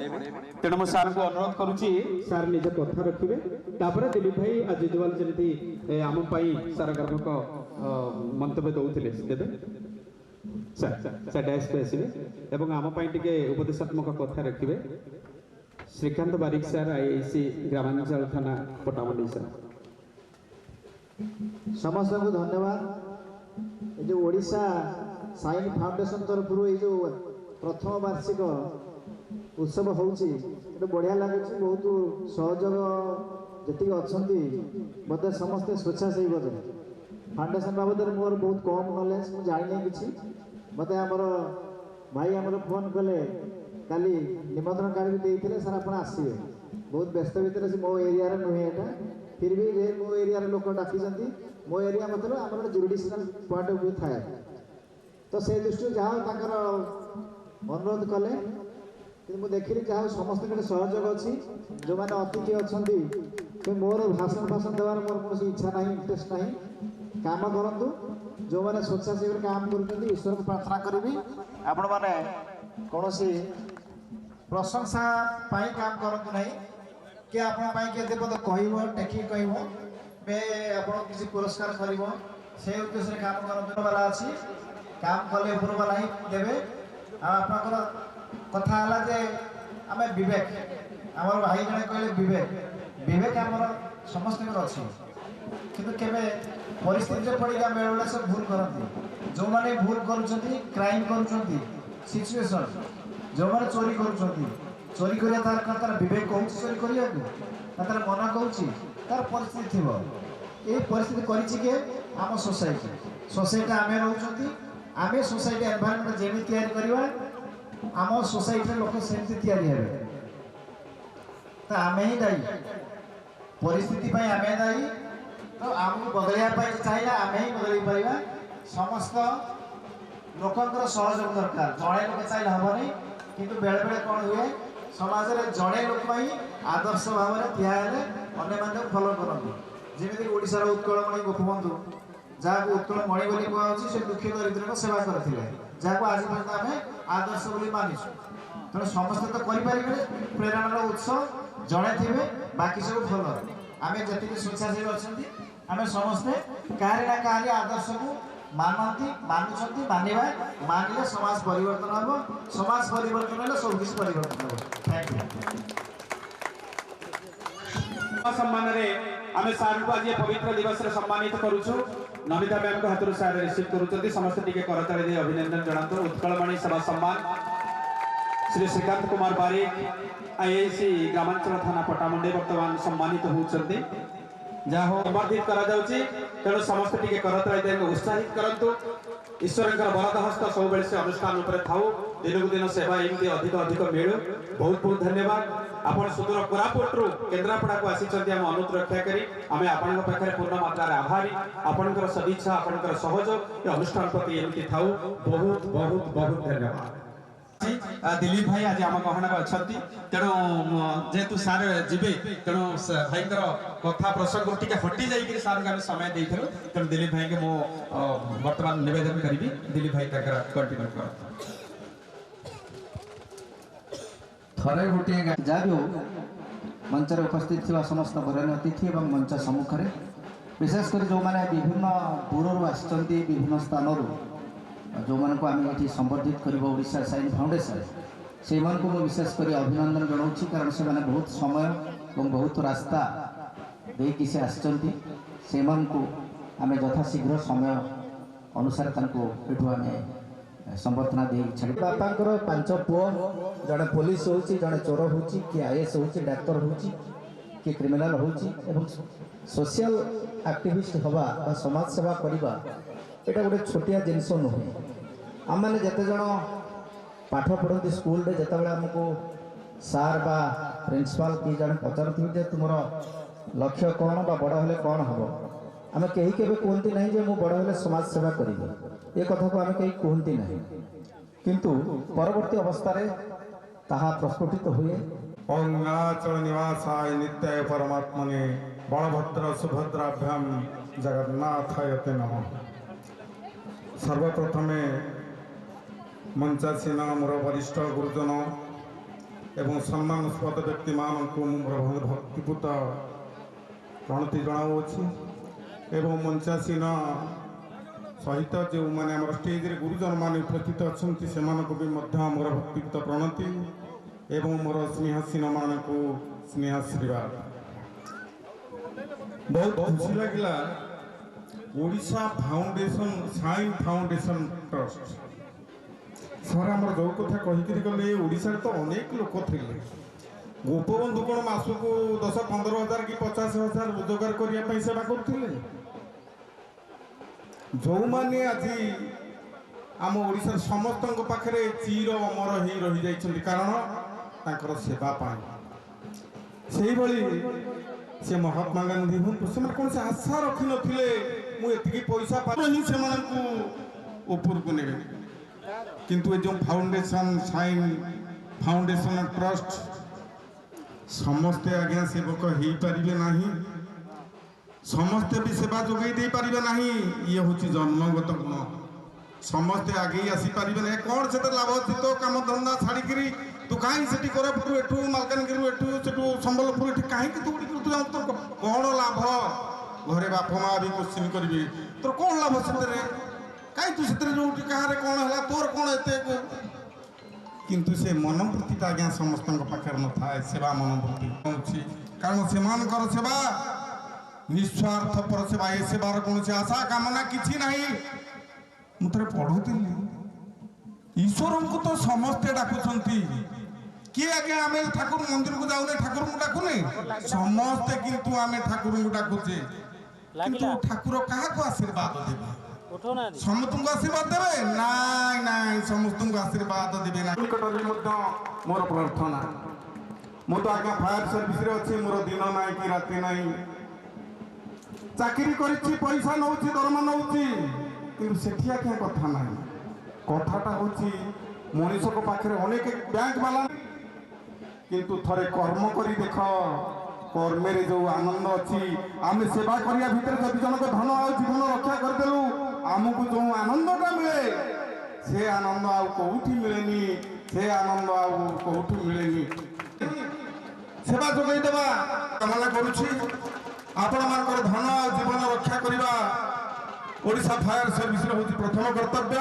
A: तेणु मु सार को अनुरोध करुच्ची सार निज कथा रखिए तापर दिलीप भाई आज यूजुआल जमी आम सारा ग्रामक मंतव्य दौले देवे। सर डैश पे आसवे एवं आम टे उपदेशात्मक कथा रखिए। श्रीकांत बारिक सर आईआईसी ग्रामांचल थाना पटामंडी सर।
J: समस्त को धन्यवाद। ये जो ओडिशा साइन फाउंडेशन तरफ ये जो प्रथम वार्षिक उत्सव होउछि एटा बढ़िया लाଗୁଛି बहुत सहयोग जति अछंती मते समस्त स्वेच्छासेवी बजे फाउंडेशन बाबद मोर बहुत कम नॉलेज मु जानि नै किछि मते हमर भाई हमर फोन कले काली निमंत्रण कार्ड भी देइथिले सर आपण आसीबे बहुत व्यस्त भितर से मो एरिया रे नहे एटा फिर भी जे मो एरिया रे लोक डाकी जंती मो एरिया मतलब हमर जुरिडिक्शनल पॉइंट ऑफ व्यू थाए तो से दृष्टि जहाँ ताकर अनुरोध कले कि देखिली जहाँ समस्त सहयोग अच्छी जो मैंने अतिथि अच्छा मोर भाषण देवार मोर कौन इच्छा ना इंटरेस्ट ना काम करूँ जो मैंने स्वेच्छासेवी काम कर ईश्वर को प्रार्थना करी आपण मैंने कौन प्रशंसा काम करूँ ना कि आपत कह टेकी कह किसी पुरस्कार कर से उद्देश्य काम कर वाला अच्छी काम कले ऊपर वाला ही देवे आपनकर कथा हला जे आमे विवेक हमर भाई जने कहले विवेक हमर समस्त में अछि किंतु केबे परिस्थिति जे पड़ी जा मेळला सब भूल करथि जो माने भूल करूछथि क्राइम करूछथि सिचुएशन जो माने चोरी करूछथि चोरी करिया तार विवेक कहू चोरी करिया तार मन कहूची तार परिस्थिति थिबो ए परिस्थिति करिछि के हम सोसाइटी आमे रहउछथि आमे सोसाइटी एनवायरनमेंट जेमी तैयारी करवा आम सोसाइटी लोक सेमती तैयारी हेबे तो आमे ही दायी परिस्थिति पाई आमे दायी तो आमको बदलिया पाई चाहिए आमे ही बदल पारिबा समस्त लोकंकर सहयोग दरकार जड़े लोक चाहिए हेबनी किंतु बेले बेले कौन हुए समाज रे जड़े लोक पाई आदर्श भाव में ठिया हेले अन्य माने फॉलो करंतु जेमिति ओडिसा रो उत्कलमणि गोपबंधु जहाँ उत्कल मणि बोली कहुच्छी से दुखी दरिद्र सेवा करते जहाँ आज पर्यटन आम आदर्श बोली मानिसु तेणु समस्ते तो करें प्रेरणार उत्स जड़े थे बाकी सब भल आम जी स्वेच्छासेवी अच्छा आम समस्ते कहारी ना कहारी आदर्श को मानती मानुंट मानवा मानिले समाज परिवर्तन हम समाज परिवर्तन है सब किसी परिवर्तन हम थैंक यू
A: सम्मान आम सार को आज पवित्र दिवस रे सम्मानित करूछु नमिता मैम को हाथ सार रिसीव करूँ समस्त टी करताली दे अभिनंदन जनातु उत्कलमणि सेवा सम्मान श्री श्रीकांत कुमार बारिक आईआईसी ग्रामांचल थाना पटामुंडे वर्तमान सम्मानित होती जहाँ हो संवर्धित करा तेणु समस्त टी करताली दे उत्साहित करंतु ईश्वर बरद हस्त सब से अनुष्ठान उपरे थाऊ दिन को दिन सेवा एमती अधिक अधिक मिलू बहुत बहुत धन्यवाद आपण सुदूर कोरापुट केन्द्रापड़ा को आसी आम अनुरोध रक्षा करी आम आपण पाखे पूर्ण मात्रा आभारी आपणकर सदिच्छा आपणकर सहयोग ये अनुष्ठान प्रति एमती थाऊ बहुत बहुत बहुत धन्यवाद दिलीप भाई आज आम गहना अच्छा तेणु जेहेतु सार जीवे तेणु भाई कथा प्रसंग टी हटि जाइए सार को समय देलु तेणु दिलीप भाई के मो बर्तमान निवेदन करी दिलीप भाई कंटिन्यू कर
I: थरे गोटे जहाँ भी हो मंच उपस्थित थी समस्त बरण्य अतिथि और मंच सम्मुखें विशेषकर जो मैंने विभिन्न दूर आसि विभिन्न स्थान जो मान को आम ये संबर्धित कर ओडिशा साइन फाउंडेशन से विशेषकर अभिनंदन जनाऊँ कारण से बहुत समय और बहुत रास्ता देकी से आसि आम यथाशीघ्र समय अनुसार आम संबर्धना दे छाड़ी बापांकर 5 पुओ जड़े पुलिस हो जड़े चोर हो कि आईएएस हो डाक्तर हो कि क्रिमिनाल हो सोशल एक्टिविस्ट हवा समाज सेवा करवा यहाँ गोटे छोटिया जिनस नुहे आम मैंने जिते जन पाठ पढ़ती स्कूल रे जिते बड़े आमको सार बा प्रिंसिपाल कि जन पचार तुम लक्ष्य कौन बा बड़ हेले कौन हम आम कहीं के कहती ना जे बड़ हेले समाज सेवा करी ये कथा को आम कहीं कहती ना किंतु परवर्ती अवस्था ताहा प्रस्फुटित हुए
K: ओम नीलाचल निवासाय नित्याय परमात्मने बलभद्र सुभद्राभ्याम जगन्नाथाय ते नमः। सर्वप्रथमे मंचासीन मोर वरिष्ठ गुरुजन एवं सम्मानस्पद व्यक्ति मानक मोर भक्तिपूत प्रणति जनाऊँगी एवं मंचासीन सहित जो मैंने आम स्टेज रे गुरुजन मान उपस्थित अच्छा से मोर भक्तिपूत प्रणति एवं मोर स्नेहासीन मान को स्नेहाशीर्वाद। बहुत खुशी लगिला Odisha foundation sign foundation trust sir ଆମର ଯେଉଁ କଥା କହିକିରି ଗଲେ ଓଡ଼ିଶାରେ ତ ଅନେକ ଲୋକ ଥିଲେ। ଗୋପବନ୍ଧୁ କ'ଣ ମାସକୁ 10-15 ହଜାର କି 50 ହଜାର ରୋଜଗାର କରିବା ପାଇଁ ସେବା କରୁଥିଲେ? ଯେଉଁମାନେ ଆଜି ଆମ ଓଡ଼ିଶାର ସମସ୍ତଙ୍କ ପାଖରେ ଚିର ଅମର ହେଇ ରହିଯାଇଛନ୍ତି କାରଣ ତାଙ୍କର ସେବା ପାଇଁ। ସେଇଭଳି ସେ ମହାତ୍ମା ଗାନ୍ଧୀ ହୁଅନ୍ତୁ, ସେମାନେ କୌଣସି ଆଶା ରଖିନଥିଲେ ମୁଁ ଏତିକି ପଇସା ପାଇ ହିଁ ସେମାନଙ୍କୁ ଉପରକୁ ନେବେ। କିନ୍ତୁ ଏ ଯେଉଁ ଫାଉଣ୍ଡେସନ୍ ସାଇନ୍ ଫାଉଣ୍ଡେସନ୍ ଟ୍ରଷ୍ଟ ସମସ୍ତେ ଆଜ୍ଞା ସେବକ ହେଇପାରିବେ ନାହିଁ, ସମସ୍ତେ ବି ସେବା ଯୋଗାଇ ଦେଇପାରିବେ ନାହିଁ। ଇଏ ହେଉଛି ଜନ୍ମଗତ ଗୁଣ। ସମସ୍ତେ ଆଗେଇ ଆସିପାରିବେ ନାହିଁ। କ'ଣ ସେଥିରେ ଲାଭ ଅଛି? ତୋ କାମ ଧନ୍ଦା ଛାଡ଼ିକିରି ତୁ କାହିଁ ସେଠି କୋରାପୁଟରୁ ଏଠୁ ମାଲକାନଗିରିରୁ ଏଠୁ ସେଠୁ ସମ୍ବଲପୁର ଏଠି କାହିଁକି ତୁ ତୁ ଯାଉ? ତୋର କ'ଣ ଲାଭ? ଘରେ ବାପା ମା ବି କୋଶ୍ଚିନ୍ କରିବେ ତୋର କ'ଣ ଲାଭ ସେଥିରେ? କାହିଁ ତୁ ସେଥିରେ ଯୋଉଠି କାହାରେ କ'ଣ ହେଲା ତୋର କ'ଣ ଏତେ? କିନ୍ତୁ ସେ ମନୋବୃତ୍ତିଟା ଆଜ୍ଞା ସମସ୍ତଙ୍କ ପାଖରେ ନଥାଏ। ସେବା ମନୋବୃତ୍ତି ହେଉଛି କାରଣ ସେମାନଙ୍କର ସେବା ନିଃସ୍ୱାର୍ଥପର ସେବା। ଏ ସେବାର କୌଣସି ଆଶା କାମନା କିଛି ନାହିଁ। ମୁଁ ଥରେ ପଢ଼ୁଥିଲି ଈଶ୍ୱରଙ୍କୁ ତ ସମସ୍ତେ ଡାକୁଛନ୍ତି। କିଏ ଆଜ୍ଞା ଆମେ ଠାକୁର ମନ୍ଦିରକୁ ଯାଉନେ ଠାକୁରଙ୍କୁ ଡାକୁନେ? ସମସ୍ତେ କିନ୍ତୁ ଆମେ ଠାକୁରଙ୍କୁ ଡାକୁଛେ। କିନ୍ତୁ ଠାକୁର କାହାକୁ ଆଶୀର୍ବାଦ ଦେବେ? ସମସ୍ତଙ୍କୁ ଆଶୀର୍ବାଦ ଦେବେ? ନାଇଁ ନାଇଁ, ସମସ୍ତଙ୍କୁ ଆଶୀର୍ବାଦ ଦେବେ ନାହିଁ। ନିକଟରେ ମଧ୍ୟ ମୋର ପ୍ରାର୍ଥନା, ମୁଁ ତ ଆଜ୍ଞା ଫାୟାର ସର୍ଭିସରେ ଅଛି, ମୋର ଦିନ ନାହିଁ କି ରାତି ନାହିଁ। ଚାକିରି କରିଛି, ପଇସା ନେଉଛି, ଦରମା ନେଉଛି, କିନ୍ତୁ ସେଠି ଆଜ୍ଞା କଥା ନାହିଁ। କଥାଟା ହେଉଛି ମଣିଷଙ୍କ ପାଖରେ ଅନେକ ବ୍ୟାଙ୍କ ବାଲା, କିନ୍ତୁ ଥରେ କର୍ମ କରି ଦେଖ, କର୍ମରେ ଯେଉଁ ଆନନ୍ଦ ଅଛି। ଆମେ ସେବା କରିବା ଭିତରେ ଯଦି ଜଣକ ଧନ ଆଉ ଜୀବନ ରକ୍ଷା କରିଦେଲୁ, ଆମକୁ ଯେଉଁ ଆନନ୍ଦଟା ମିଳେ ସେ ଆନନ୍ଦ ଆଉ କେଉଁଠି ମିଳେନି, ସେ ଆନନ୍ଦ ଆଉ କେଉଁଠି ମିଳେନି। ସେବା ଯୋଗାଇ ଦେବା କାମନା କରୁଛି। ଆପଣମାନଙ୍କର ଧନ ଆଉ ଜୀବନ ରକ୍ଷା କରିବା ଓଡ଼ିଶା ଫାୟାର ସର୍ଭିସର ହେଉଛି ପ୍ରଥମ କର୍ତ୍ତବ୍ୟ।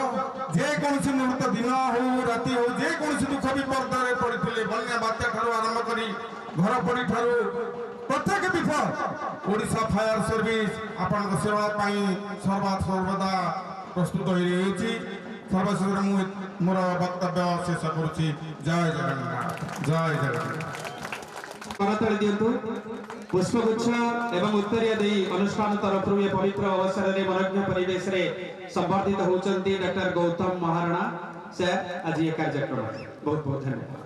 K: ଯେକୌଣସି ମୁହୂର୍ତ୍ତ, ଦିନ ହଉ ରାତି ହଉ, ଯେକୌଣସି ଦୁଃଖ ବିପଦରେ ପଡ଼ିଥିଲେ, ବନ୍ୟା ବାତ୍ୟା ଠାରୁ ଆରମ୍ଭ କରି ଘର ପଡ଼ି ଠାରୁ ପ୍ରତ୍ୟେକ ବିପଦ, ଓଡ଼ିଶା ଫାୟାର ସର୍ଭିସ ଆପଣଙ୍କ ସେବା ପାଇଁ ସର୍ବଦା ପ୍ରସ୍ତୁତ ହୋଇ ରହିଛି। ସର୍ବଶେଷରେ ମୁଁ ମୋର ବକ୍ତବ୍ୟ ଶେଷ କରୁଛି। ଜୟ ଜଗନ୍ନାଥ, ଜୟ ଜଗନ୍ନାଥ।
A: କରତାଳି ଦିଅନ୍ତୁ। ପୁଷ୍ପଗୁଚ୍ଛ ଏବଂ ଉତ୍ତରୀୟ ଦେଇ ଅନୁଷ୍ଠାନ ତରଫରୁ ଏ ପବିତ୍ର ଅବସରରେ ମନୋଜ୍ଞ ପରିବେଶରେ ସମ୍ବର୍ଦ୍ଧିତ ହେଉଛନ୍ତି ଡକ୍ଟର ଗୌତମ ମହାରଣା ସାର୍ ଆଜି ଏ କାର୍ଯ୍ୟକ୍ରମରେ। ବହୁତ ବହୁତ ଧନ୍ୟବାଦ।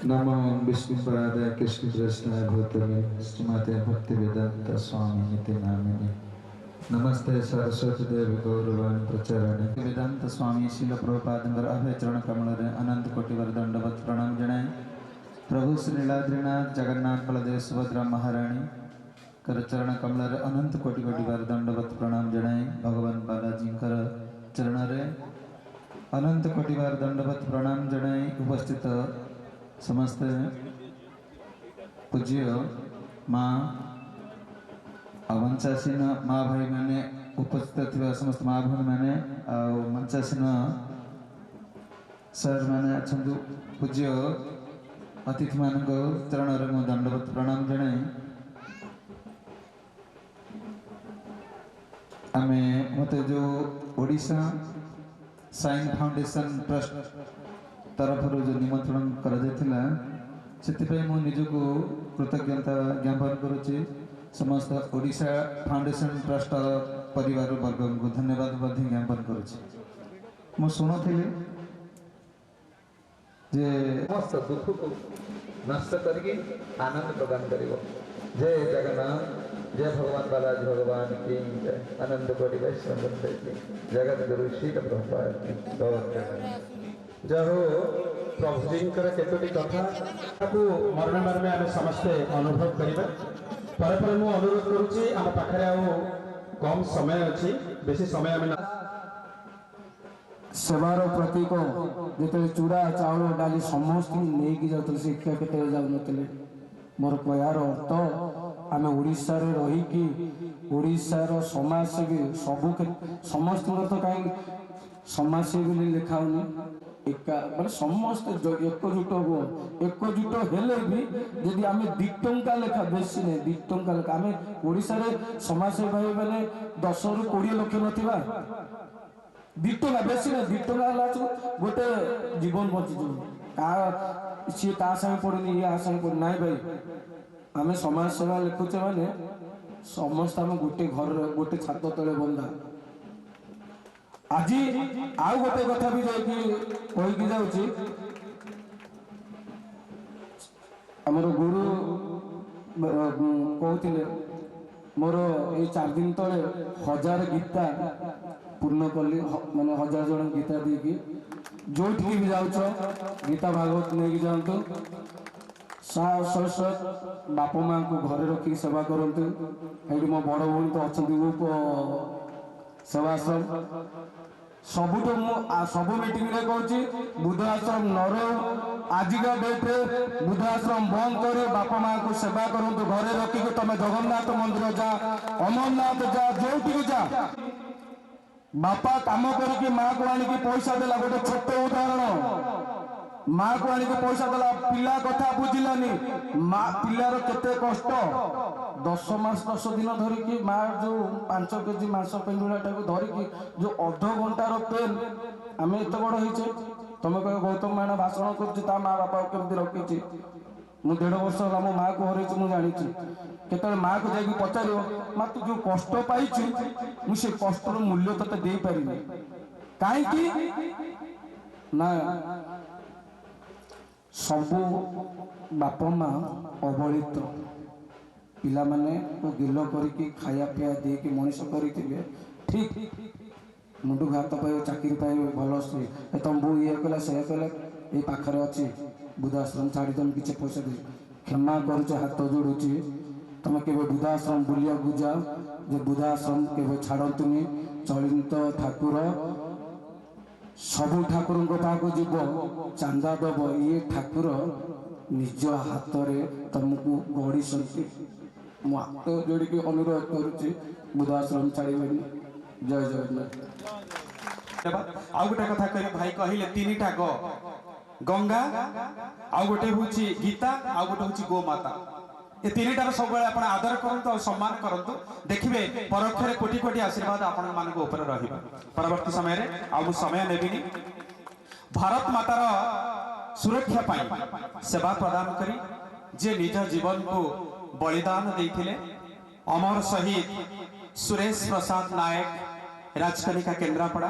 J: नमो विष्णुपदाय कृष्णकृष्णाय भूतले श्रीमते भक्तिवेदांत स्वामी निति नामिने नमस्ते सरस्वती देवी गौरवाणी प्रचारणे वेदांत स्वामी शिल प्रभुपादंकर अभय चरण कमल अनंत कोटि वर दंडवत प्रणाम जनाए। प्रभु श्री नीलाद्रीनाथ जगन्नाथ बलदेव सुभद्रा महाराणी कर चरण कमल अनंत कोटि कोटि वर दंडवत प्रणाम जनाए। भगवान बालाजी चरण अनंत कोटि वर दंडवत प्रणाम जनाए। उपस्थित समस्त पूज्य माँ मंचासीन माँ भाई मैंने उपस्थित थी समस्त माँ भूमि मैंने मंचासीन सर मैंने अच्छा पूज्य अतिथि मान चरण में दंडवत प्रणाम जनाए। आम मत जो ओडिशा साइन फाउंडेशन ट्रस्ट तरफ जो निमंत्रण करा मु निजको कृतज्ञता ज्ञापन करुच्ची। समस्त ओडिशा फाउंडेशन ट्रस्ट परिवार वर्ग को धन्यवाद ज्ञापन करुच्ची। मु शुणुली जे समस्त दुख को नष्ट करके आनंद प्रदान कर। जय जगन्नाथ, जय भगवान बालाजी भगवान की जय। आनंद कोटि वैष्णव जगत गुरु श्री प्रभुपाद की
A: जहो प्रभुजींकर केतोटी कथा को मरण मर्मे आम समस्ते अनुभव करिबा। पर पर मु अनुरोध करूची आम पाखरे आ कम समय अछि, बेसी समय आम
L: सेवार प्रतीक जो चूड़ा चाउल डाली समस्त नहीं कि जाते शिक्षा क्षेत्र में जाऊन। मोर कहर अर्थ आम ओडिशा रे रही ओडिशार समाजसेवी सबू समस्त तो कहीं समाजसेवी लिखाऊनी एका माने समस्त एकजुट हुओ एकजुट हेले भी यदि आम 2 टंका लेखा बेसी नहीं 2 टंका लेखा आम ओडिशा रे समाजसेवी भाई मैंने 10 रु 20 लाख नथिबा 2 टंका बेसी नहीं 2 टंका ला गोटे जीवन बची सी ता संगे पड़ुनी या संगे पड़ नाई भाई आम समाज सेवा लिखुचे माने समस्त आम गोटे घर गोटे छात तले बंधा आज आउ गोटे कथा भी कहीकि जाऊँगी आमर गुरु कहते मोर ये 4 दिन तले 1000 गीता पूर्ण कली माने 1000 जन गीता देकी जो भी जाऊच गीता भागवत नहीं जातु बाप माँ को घरे रखी सेवा करतु ये मो बड़ भौणी तो अच्छा सेवाश्रम सबुठ सब मीटिंग रे कहूँ बुद्धाश्रम नर आजिका डेट्रे बुद्धाश्रम बंद कर बाप माँ को सेवा करतु घरे रखिक तुम जगन्नाथ मंदिर जा अमरनाथ जा जो जा बापा काम करके माँ को आनिक पैसा देला गोटे छोट उदाहरण माँ को आनिक पैसा देला पिला कथा बुझिलानी माँ पिलार केते कष्ट 10 मास 10 दिन धरिकी माँ जो 5 केजी मांस पेंडुलाटा को धरिकी जो अध घंटार पेन आम एत बड़ होइछे तुम कह गौतम माना भाषण कर माँ बापा केमती रखी मु 1.5 वर्ष है मो माँ को हरई मुझे जानी केत माँ को जाकि पचार माँ तू जो कष्ट पाई मुझे कष्टर मूल्य तोते दे पारि कहीं ना सबू बाप माँ अवहेलित पिला माने तो गिल करके खाया पिया देके मनीष करते ठीक मुंडू हाथ पाइब चाकरी पाइब भल से तुम बो ये कला से कला ये पाखरे अच्छी बुद्धाश्रम छाड़ी तुम किसी पैसा दे क्षमा कर हाथ जोड़ुची तुम के बुद्धाश्रम बुलिया जाओ जो बुद्धाश्रम के छाड़तुनि चलित ठाकुर सबू ठाकुर पाक जीव चांदा दब ये ठाकुर निज हाथ में तुमको गढ़ी मु हाथ जोड़ी अनुरोध करुच्ची बुद्धाश्रम छाड़बनी जय जगन्नाथ।
A: आउ गोटे कथा कही भाई कहले 3टा गंगा आउ गोटे हूँ गीता आउ गोटे हूँ गोमाता ये 3टार सब आप आदर करतु और सम्मान करतु देखिए परोक्ष कोटि कोटि आशीर्वाद आपण मान रही परवर्ती समय आउ समय नेबिनी भारत मातार सुरक्षा पाई सेवा प्रदान करी जे निज जीवन को बलिदान देते अमर शहीद सुरेश प्रसाद नायक राजकनिका केन्द्रापड़ा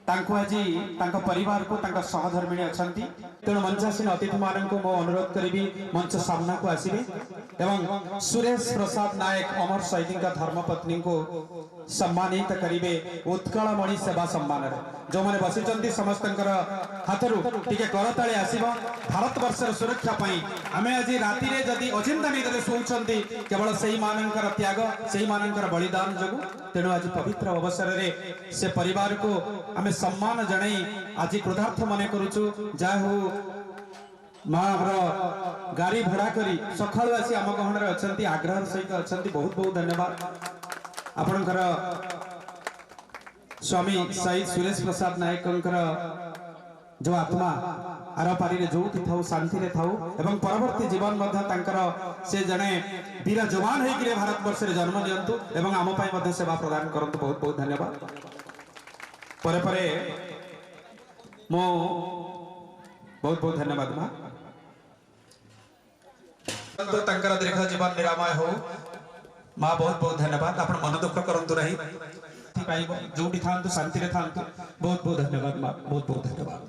A: तांको आज तांको परिवार को तांको सहधर्मिणी अछंती तेणु मंचासीन अतिथि मानक मो अनुरोध करी मंच सामना को आसबे एवं सुरेश प्रसाद नायक अमर शहीद का धर्मपत्नी को सम्मानित करिवे उत्कलमणि सेवा सम्मान जो मैंने बसी समस्त हाथ टे करताली आसब भारत वर्षर सुरक्षा आम आज राति जदि अचिंता निदे शोचती केवल से मानकर त्याग से मानकर बलिदान जो तेणु आज पवित्र अवसर में से परिवार को आम सम्मान जनाई आज कृतार्थ मन करुचु जाहू माँ गाड़ी भड़ा करी सकाळु आसी आम गहन अच्छा आग्रह सहित अच्छा बहुत बहुत धन्यवाद आपणकर स्वामी शहीद सुरेश प्रसाद नायक जो आत्मा आर पारी जो थाऊ शांति रे थाऊ एवं परवर्ती जीवन से जने वीर जवान होकर भारत वर्ष में जन्म दिंतु एवं आम पाई सेवा प्रदान करंतु बहुत बहुत धन्यवाद। परे परे मो बहुत बहुत धन्यवाद माँ तो तंकर दीर्घ जीवन निरामय हो माँ बहुत बहुत धन्यवाद आप मन दुख करंतु नहीं जो था शांति रे था बहुत बहुत धन्यवाद माँ बहुत बहुत धन्यवाद।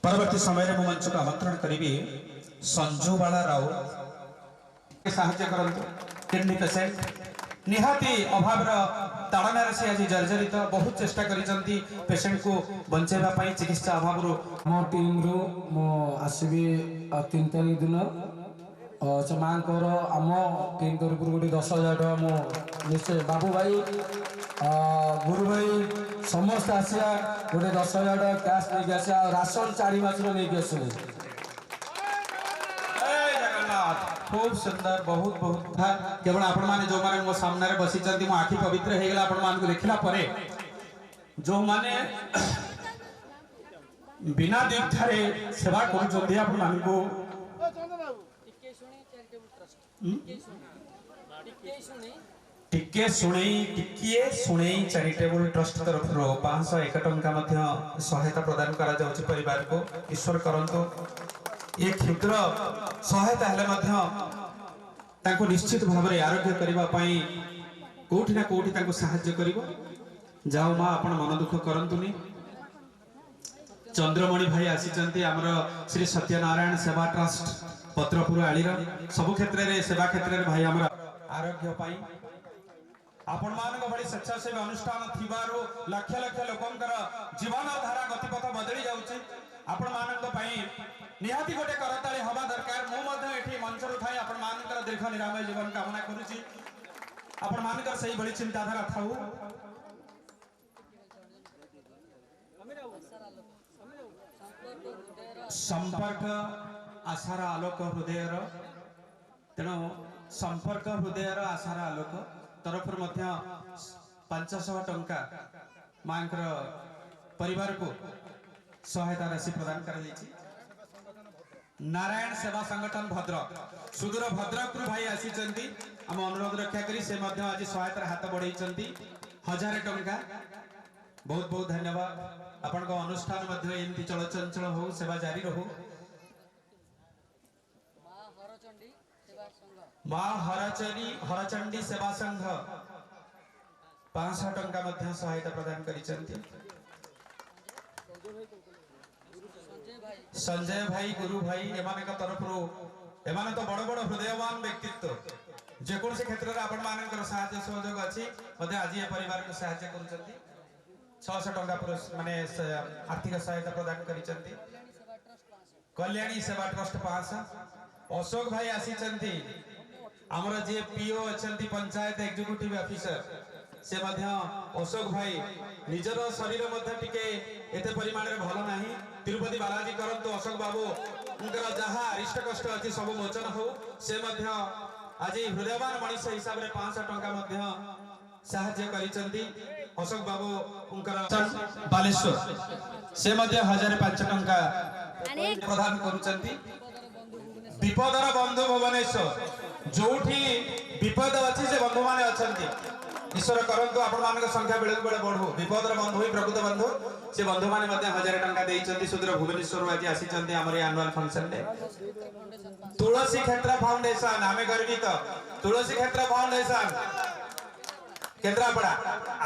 A: परवर्ती समय में मंच को आमंत्रण करी संजुबाला राव साहाय्य करंतु किडनी पेशेंट निहाती अभाव ताड़ना से आज जर्जरित बहुत चेष्टा करी पेशेंट को बचाइबा चिकित्सा अभाव
L: मो टीम रु मो आसबी 3 तारीख दिन से माँ आम टीम तरफ गोटे 10,000 टका मो निश्चय बाबू भाई गुरु भाई समस्त आसिया गोटे 10,000 टका कैश लेके आसिया राशन 4 मास लेके आसले
A: खूब सुंदर बहुत बहुत केवल आपण माने जो माने मो सामने रे बसी चंती मो आखि पवित्र हे गेला आपण मान को देखिला परे जो माने बिना दीक्षारे सेवा करुछन्ती आपण मानकु टिके शुणे चैरिटेबल ट्रस्ट तरफ 501 टंका मध्य सहायता प्रदान करा जाउछि परिवार को ईश्वर करंतो ये क्षुद्र सहायता हेले मध्य तांको निश्चित भाव में आरोग्य करबा पई कोठी ना कोठी तांको सहायता करिवो जाओ मां आपण मन दुख करंतुनी चंद्रमणि भाई आसीचंती हमर श्री सत्यनारायण सेवा ट्रस्ट पत्रपुर आलीर सब क्षेत्र रे सेवा क्षेत्र रे भाई हमर आरोग्य पाई आपण मानक भली स्वेच्छासेवी अनुष्ठान थिबारो लाख लाख लोकंकर जीवन धारा गतिपथ बदली जाउची आपण मानक पई निहाती गोटे करताली हवा दरकार मु मध्ये एठी मंच रो थाई आपण मानकर दीर्घ निरामय जीवन कामना करूची आपण मानकर सही बड़ी चिंताधारा थाउ संपर्क आशार आलोक हृदयर तेणु संपर्क हृदयर आशार आलोक तरफ 500 टंका मांकर परिवार को सहायता राशि प्रदान कर नारायण सेवा संगठन भद्रक सुदूर भद्रक भाई आसी आम अनुरोध रक्षा करी से आज सहायता हाथ बढ़ाई 1000 टंका बहुत बहुत धन्यवाद आपण अनुष्ठान एमती चलचंचल हो सेवा जारी रहो माँ हरचंडी सेवा संघ 500 टंका मध्य सहायता प्रदान करिसेंती संजय भाई गुरु भाई एमाने का तरफ एमाने तो बड़ बड़ हृदयवान व्यक्तित्व जेकोसी क्षेत्र रे आपण मानकर सहायता सहयोग अछि मते आज ये परिवार को सहायता करूचंती 600 टंका माने आर्थिक सहायता प्रदान करिसेंती कल्याणी सेवा ट्रस्ट 500 अशोक भाई आसीचंती हमर जे पीओ अछंती पंचायत एग्जीक्यूटिव ऑफिसर से मध्य अशोक भाई निजर शरीर मध्य टिके एते परिमाण रे भलो नाही तिरुपति बालाजी करंतो अशोक बाबू उनकर जहा अरिष्ट कष्ट अछि सब मोचन हो से मध्य आज हृदयवान मनुष्य हिसाब रे 500 टंका मध्य सहायता करिसंती अशोक बाबू उनकर बालेश्वर से मध्य 1005 टंका प्रदान करूचंती विपदर बंधु भुवनेश्वर जोठी विपद अछि से बंधु माने अछंती ईश्वर करंतु आपण मानक संख्या बेले बेले बढ़ो विपदर बंधु ही प्रकृत बंधु से बंधु माने मध्ये 1000 टंका देइचंती सुदूर भुवनेश्वर आज आसीचंती हमर एनुअल फंक्शन रे तुलसी क्षेत्र फाउंडेशन आमे गर्वित तुलसी क्षेत्र फाउंडेशन केंद्रापड़ा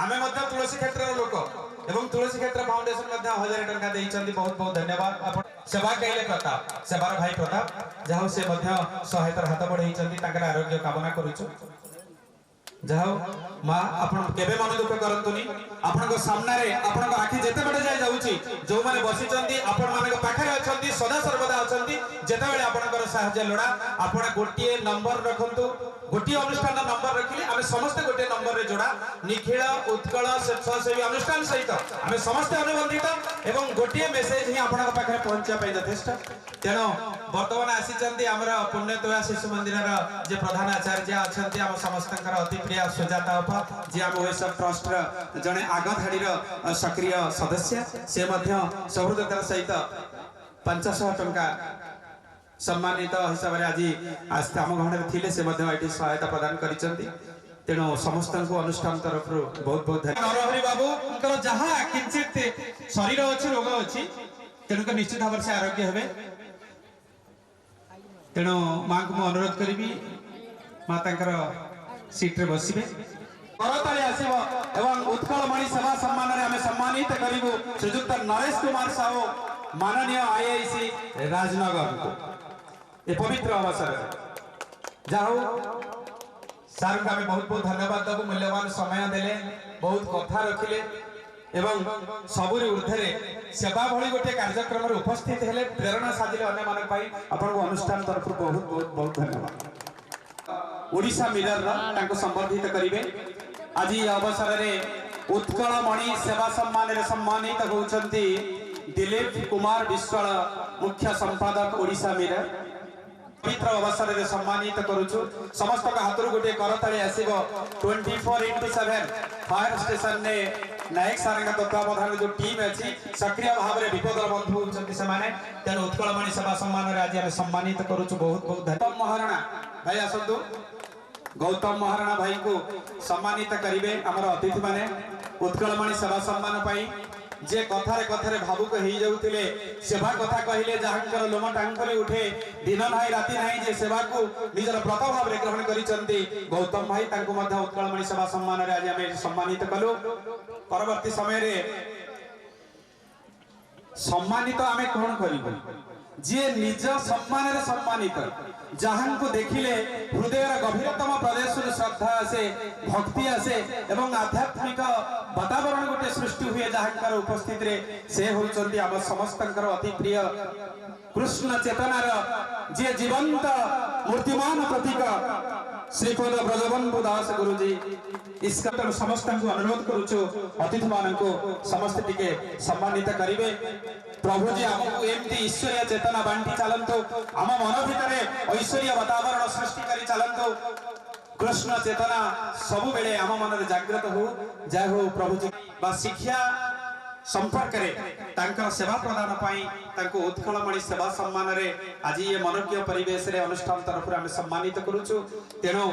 A: आमे मध्ये तुलसी क्षेत्र लोक एवं तुलसी क्षेत्र फाउंडेशन मध्ये 1000 टंका देइचंती बहुत बहुत धन्यवाद आपण सेवा कैले प्रताप सेवार भाई प्रताप जाहो से मध्ये सहायता हाथ बढ़ाइचंती ताकर आरोग्य कामना करूछु जाओ मां आपण केबे मन दुख करंतुनी आपण सामने रे आपण आखि जेते बडे जाय जाउची जो माने बसिचंती आपण माने पाखरे अछंती सदा सर्वदा अछंती जेते बेले आपण सहायता लोडा आपण गोटिए नंबर रखंतु गोटिए अनुष्ठान नंबर रखिले आमे समस्त गोटिए नंबर रे जोडा निखिल उत्कल स्वेच्छासेवी अनुष्ठान सहित आमे समस्त अनुबंधित एवं गोटिए मेसेज ही आपण पाखरे पहुंचा पय यथेष्ट तेनो वर्तमान आसीचंती हमर पुण्यतोया शिशु मंदिर जे प्रधान आचार्य अछंती हम समस्तकर अति प्रिय सुजाता अपा जे हम ओएसएफ ट्रस्ट जने आग धाड़ी सक्रिय सदस्य से मध्य सहृदयतार सहित 500 टंका सम्मानित हिसाब रे आज आम घर थिले से मध्य एठी सहायता प्रदान करिसंती तेणु समस्त को अनुष्ठान तरफ बहुत बहुत धन्यवाद नरहरि बाबू उनकर जहा किंचित शरीर अछि रोग अछि तेणु निश्चित भाव से आरोग्य हेबे तेणु मां को अनुरोध करी मां तांकर सीट रे बसिबे करताली आसीबो एवं उत्कलमणि सेवा सम्मान रे हमें सम्मानित करिवो श्रीयुक्त नरेश कुमार साहू माननीय आईआईसी राजनगर को ए पवित्र अवसर जाओ सार का बहुत बहुत धन्यवाद दबु मूल्यवान समय देले बहुत कथा रखिले एवं सबुरी ऊर्धरे सेवा भली गोटे कार्यक्रम रे उपस्थित हेले प्रेरणा साजिले अन्य मानक भाई आपन को अनुष्ठान तरफ बहुत बहुत बहुत धन्यवाद ओडिशा मिरर तांको संबंधित करिवे आज ये अवसर रे उत्कलमणि सेवा सम्मान रे सम्मानित होउचंती दिलीप कुमार विश्वाल मुख्य संपादक ओडिशा मिरर पवित्र अवसर रे सम्मानित करूछु समस्त का हाथ गोटे करताली आसीबो 24x7 फायर स्टेशन ने नायक सार तत्वावधान जो टीम अच्छी सक्रिय भाव में विपद बंधु होती से तेणु उत्कलमणि सेवा सम्मान आज आम सम्मानित करुचु बहुत बहुत धन्यवाद। महाराणा भाई आसतु गौतम महाराणा भाई को सम्मानित करेंगे आमर अतिथि माने उत्कलमणि सेवा सम्मान पाई जे कथारे कथारे भावुक हो जाउथिले सेवा कथा कहिले जहांकर लोम टांगरी उठे दिन नाही राति नाही जे सेवा को निजर व्रत भाव में ग्रहण करिसंती गौतम भाई तांको मध्य उत्कलमणि सेवा सम्मान रे आज आमे सम्मानित कलु। परवर्ती समय रे सम्मानित आमे कोन करिबो जे निज सम्मान रे सम्मानित जहां को देखिले हृदय गभीरतम प्रदेश श्रद्धा आसे भक्ति आसे एवं आध्यात्मिक वातावरण गोटे सृष्टि हुए जहां उपस्थित रे से होचंती आम समस्तंकर अति प्रिय कृष्ण चेतनार जे जीवंत मूर्तिमान प्रतीक श्रीपद ब्रजबंधु दास गुरुजी इसका समस्त को अनुरोध करुचु अतिथि मान को समस्त टिके सम्मानित करिवे। प्रभु जी हमको एमती ईश्वरीय चेतना बांटी चलंतु आम मन भितर ऐश्वर्य वातावरण सृष्टि करी चलंतु कृष्ण चेतना सब बेले आम मन जागृत हो जय हो। प्रभु जी बा शिक्षा संपर्क रे तांकर सेवा प्रदान पाई तांको उत्कलमणि सेवा सम्मान रे आज ये मनोज्ञ परिवेश रे अनुष्ठान तरफ आम सम्मानित करुचु। तेणु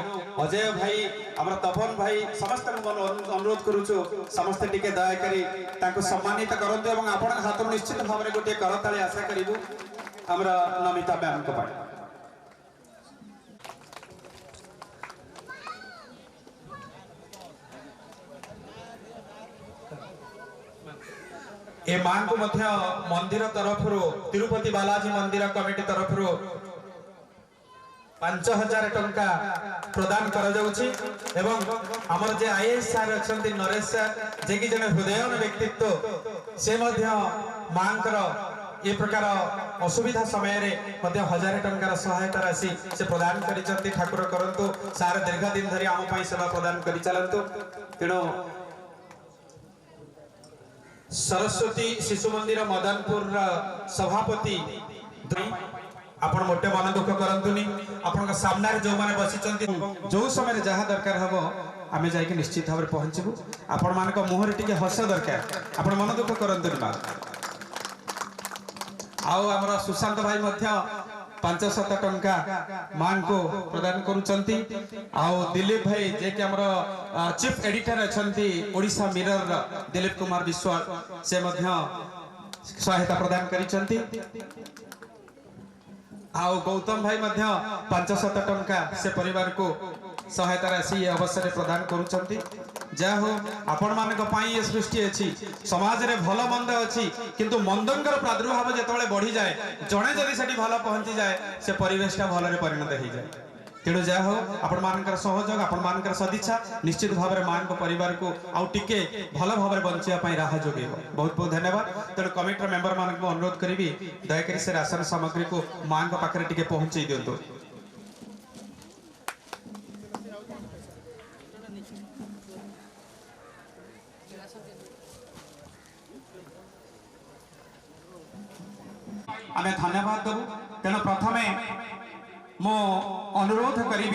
A: अजय भाई हमर तपन भाई समस्त अनुरोध करुचु समस्त टिके दया करी तांको सम्मानित करंतु एवं आपण हाथ निश्चित भाव में गोटे करताली आशा करिबु हमर नमिता मैम को पाई। ए मां को मध्य मंदिर तरफ तिरुपति बालाजी मंदिर कमिटी तरफ 5000 टंका प्रदान कर जाउछि एवं हमर जे आईएएस सर अछंती नरेश सर जे कि जने हृदयन व्यक्तित्व से मध्य मांकर ये प्रकार असुविधा समय रे मध्य 1000 टंकार सहायता राशि से प्रदान करिसंती। ठाकुर करंतु सार दीर्घ दिन धरि आम पई सेवा प्रदान करि चलंतु। तेणु सरस्वती शिशु मंदिर मदनपुर सभापति आपण मोटे मन दुख करंतुनी आपण सामने जो माने बसिचंती जो समय जहाँ दरकार हबो आमे जाई के निश्चित भाव पहुंचबू। आपण मान को मुहर टिके हस दरकार आपण मन दुख करंतुनी बा आउ हमर सुशांत भाई मध्य 500 टंका मान को प्रदान करुचंती। आउ दिलीप भाई जे कि हमर चीफ एडिटर अछंती ओडिसा मिरर दिलीप कुमार विश्वाल से मध्य सहायता प्रदान करिचंती। आउ गौतम भाई मध्य 500 टंका से परिवार को सहायता राशि अवसर प्रदान करुचंती। जा हो आपण मानक पाई ये सृष्टि अछि समाज रे भलो मंद अछि किंतु मंदंकर प्रादुर्भाव जेतबेले बढ़ी जाए जणे जदी सेठी भलो पहुंची जाए से परिवेशटा भलो रे परिणत हो जाए। तेणु जा हो आपण मानकर सहयोग आपण मानकर सदिच्छा निश्चित भाव में मान को परिवार को आउ टिके भलो भाव में बंचिया पई राह जोगेबो। बहुत बहुत धन्यवाद। तेणु कमिटी मेंबर मान को अनुरोध करिवि दया करी से राशन सामग्री को मान को पाखरे टिके पहुंचई दियंतु। आमे धन्यवाद देबू। तेणु प्रथमे मो अनुरोध करी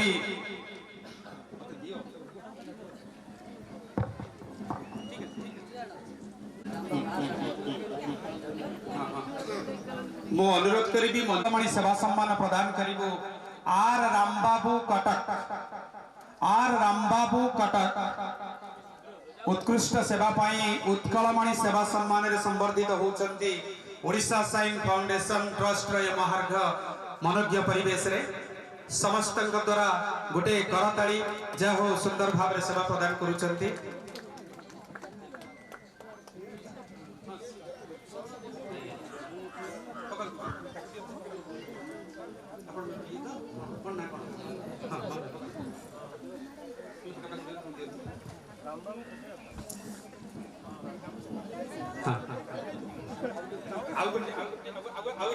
A: मो अनुरोध करी मंदमणि सेवा सम्मान प्रदान करू आर रामबाबू कटक उत्कृष्ट सेवा पाई उत्कलमणि सेवा सम्मान रे संबर्धित होचंती ओडिशा साइन फाउंडेशन ट्रस्ट रे महार्घ मनोज्ञ परिवेश रे समस्त द्वारा गोटे करताली जय हो सुंदर भाव रे सेवा प्रदान करुचंती।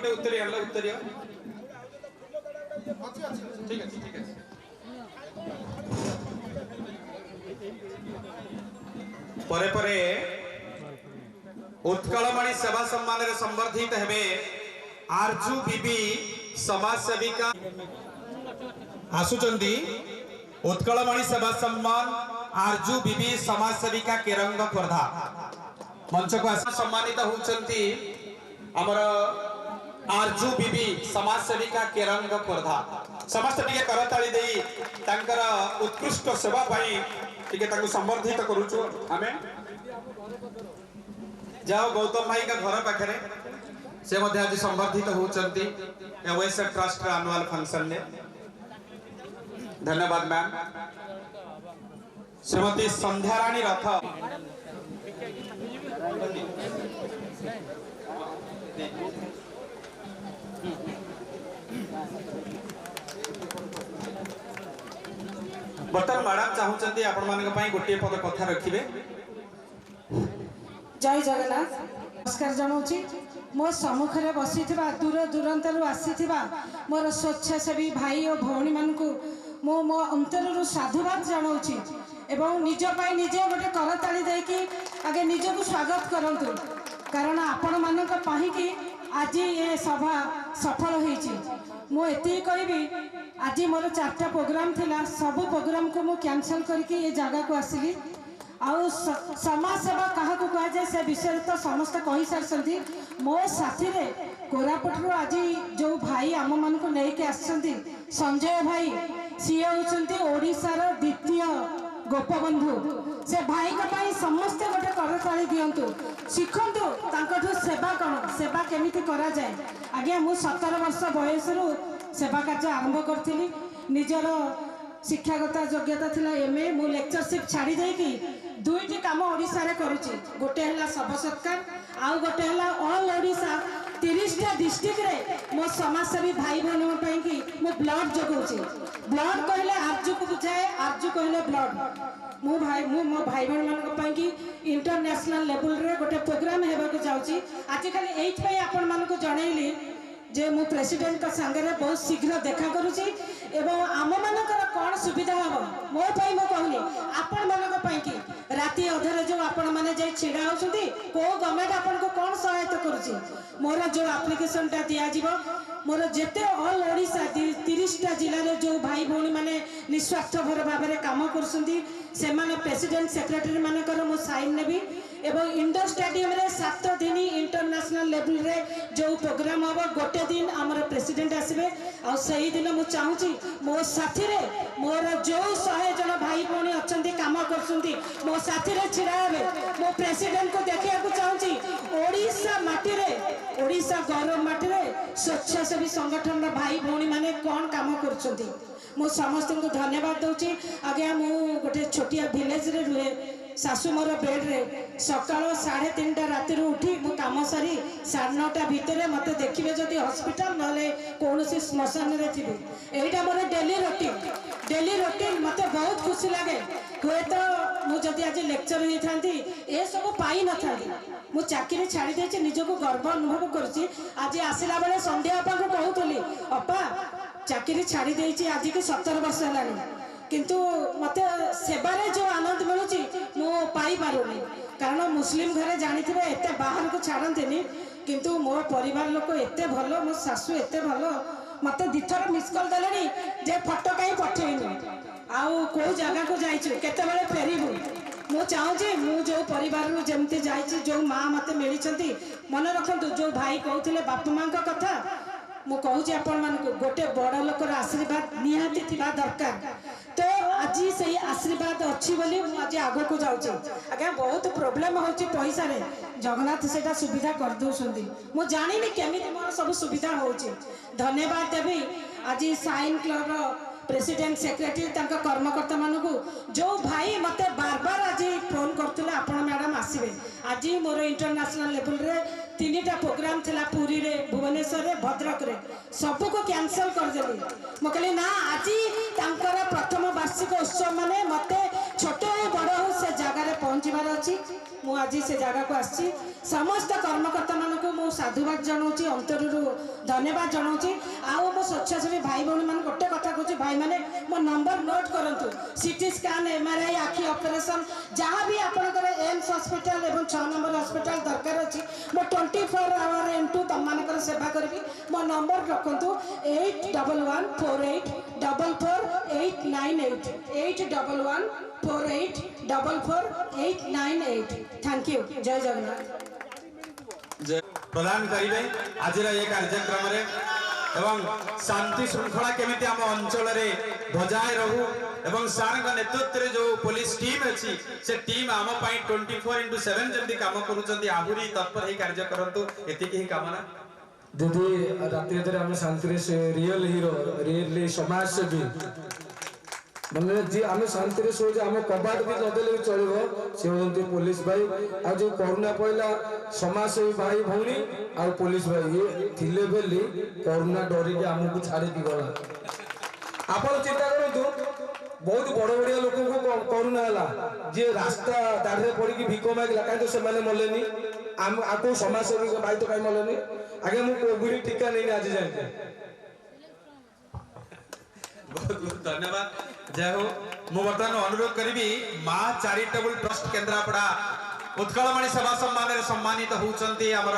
A: उत्तरीय ठीक है ठीक है परे परे उत्कलमणि सेवा सम्मान रे संबर्धित हेबे आरजू बीबी समाज सेविका आसुचंदी उत्कलमणि सेवा सम्मान आरजू बीबी समाज सेविका केरंग खोर्धा मंच को सम्मानित होउचंती हमर आरजू बीबी समाज सेविका केरंग खोर्धा समस्त टिके करताली देई तांकर उत्कृष्ट सेवा पई टिके तांको संबर्धित करूछु आमे जाओ गौतम भाई का घर पाखरे से मध्य आज संबर्धित होउचंती ओएसए ट्रस्ट रा एनुअल फंक्शन ने धन्यवाद मैम श्रीमती संध्या रानी रथ बर्तमान मैडम चाहूचंती आपण मानक पई गोटे पद कथा रखिबे।
M: जय जगन्नाथ नमस्कार जनाऊँगी मो सम्मुखें बसी दूर दूरांतर आसी मोर स्वेच्छासेवी भाई और भौणी मानक मो अंतर साधुवाद जनाऊँगी एवं निजपाई निजे गोटे करताली देकी आगे निजक स्वागत करंतु कारण आपण मानक पाहिकी आज ये सभा सफल होईची मु एति कहबी आज मोर 4टा प्रोग्राम थिला सब प्रोग्राम को मु कैंसल करके ये जगह को आसिली आउ समाज सेवा क्या कह जाए से विषय तो समस्त कही सारी मो साथी रे कोरापुट आज जो भाई आम मान को लेके आसछंती संजय भाई सी होउछंती ओडिशार द्वितीय गोपबंधु से भाई का समस्ते गोटे करताली दिंतु शिखंतु तांकठु सेवा कौन सेवा केमिति करा जाए आज्ञा मु 17 वर्ष बयस सेवा कार्य आरंभ करी निजर शिक्षागत योग्यता थिला एमए मु लेक्चरशिप छाड़ी देकी दुईटी काम ओडिशा रे करूची गोटे हला सब सत्कार आउ गोटे हला ऑल ओडिशा 30टा डिस्ट्रिक्ट रे मो समाजसेवी भाई बहन पई की मु ब्लड जगौची ब्लड कहले आरजू को बुझाए आरजू कहले ब्लड मो भाई बहन मान पई की इंटरनेशनल लेवल रे गोटे प्रोग्राम हेबा को जाउची आज खाली एइथ पई आपण मान को जणैली जे मु प्रेसिडेंट का संगे बहुत शीघ्र देखा करुची एवं आम मानकर कौन सुविधा हम मो मु कहली आपण मानक पई की राति अधर जो आपण माने जे छिड़ा होउछंती को गवर्नमेंट आपण को कौन सहायता करुची मोर जो एप्लिकेशन टा दिया जीवो मोर जेते ऑल ओडिशा 30टा जिल्ला रे जो भाई भौणी माने निस्वार्थपर भाव में काम करछंती से माने प्रेसिडेंट सेक्रेटरी मानकर मो साइन नेबी एवं इंडोर स्टेडियम रे 7 दिन इंटरनेशनल लेवल रे जो प्रोग्राम हम गोटे दिन आमर प्रेसिडेंट आसबे आ सही दिन मु चाहूची मो साथी रे मोर जो 100 जन भाई भौणी अछंती काम करछंती मो साथी रे छिड़ा हेबे मो प्रेसिडेंट को देखिया को चाहूची ओडिशा माटी रे ओडिशा गौरव माटी रे स्वेच्छासेवी संगठन रा भाई भौणी माने कोन काम करछंती मु समस्त को धन्यवाद दउची आगे मु गोटे छोटिया विलेज रे रुहे सासू मोर बेड रे सकाळ 3:30 राति उठी मु काम सारी 9:30 भितर मत देखिए जदि हॉस्पिटल नले कौन श्मशान रे थी एटा मोर डेली रूटीन मत बहुत खुशी लगे हुए तो मुझे आज लेक्चर ही था ए सब पाई न था मु चाकरी छाड़ी देछि निजको गर्व अनुभव करछि आज आसिला बेले संध्या अपा को कहूतली अपा चाकरी छाड़ी देछि आज के 17 वर्ष हलानी किंतु मत सेवारे जो आनंद मिलूची मु पाई पारुनी कारण मुस्लिम घरे जानी थे एते बाहर को छाड़ती किंतु मो परिवार लोक एते भलो मो सासू एते भलो मत दिथर मिस कॉल देले जे फोटो कहीं पठेइनु आउ को जगह को जाइछु केते बेले फेरिबु मु चाहूँ मु जो परिवार जमती जाइछि जो माँ मत मिली मन रखु जो भाई कहते बापा माँ कथा मु कहूँ आपण मान गोटे बड़ लोकर आशीर्वाद निहाती थिबा दरकार तो आज से आशीर्वाद अच्छी बोली आज आग को जाऊँ आज्ञा बहुत प्रोब्लेम होची पैसा रे जगन्नाथ सेटा सुविधा कर दउसंदी मु जानी केमिति मोर सब सुविधा होची धन्यवाद देवी आज साइन क्लब प्रेसिडेंट सेक्रेटरी तांका कर्मकर्ता मानकू जो भाई मते बार बार आज फोन करथिले आपण मैडम आसीबे आज मोर इंटरनेशनल लेवल रे 3टा प्रोग्राम थिला पुरी रे भुवनेश्वर रे भद्रक रे सब को कैंसिल कर देली म कहली ना आज तांकर प्रथम वार्षिक उत्सव माने मते छोट हो बड़ हो से जगह रे पहुंचीबार अछि मु आज से जगह को आसी समस्त कर्मकर्ता मानकू मु साधुवाद जनाऊँगी अंतरु धन्यवाद जनाऊँगी आउ मो स्वेच्छासेवी भाई भौणी मान गोटे कथा कहूँ भाई मैंने मो नंबर नोट करंतु सीटी स्कैन एमआरआई आखि ऑपरेशन जहाँ भी आपनकर एम्स हॉस्पिटल एवं 6 नंबर हॉस्पिटल दरकार अछि मो 24 आवर इनटू तम मानकर सेवा करबी मो नंबर रखंतु 8114844898 8114844898 थैंक यू जय जगन्नाथ
A: प्रदान करेंगे आज ये कार्यक्रम रे एवं शांति श्रृंखला केमिति आम अंचल रे बजाय रहू एवं सार नेतृत्व रे जो पुलिस टीम अच्छी से टीम आम 24x7 जल्दी काम करूचंदी आहुरी तत्पर ही कार्य करंतु एतिकी ही कामना
L: दीदी राति आम शांति से रियल हीरो रियली समाज सेवी मतलब जी आम शांति शोचे आम कबाट भी नदेले भी चलो सी हूँ पुलिस भाई आ जो करोना पड़ा समाजसेवी भाई भौणी आ पुलिस भाई ये थिले बेली करोना डरिकी आमको छाड़ी गला आप चिंता करूँ बहुत बड़ बड़िया लोक करोना है जी रास्ता दाढ़े पड़ी भिक मागिला कहीं से मलेनी आपको समाजसेवी भाई तो कहीं मलेनी आगे मुझे कोविड टीका नहीं आज जाए
A: बहुत बहुत धन्यवाद जय हो मु बर्तमान अनुरोध करी माँ चैरिटेबल ट्रस्ट केन्द्रापड़ा उत्कलमणि सेवा सम्मान सम्मानित होउचंती हमर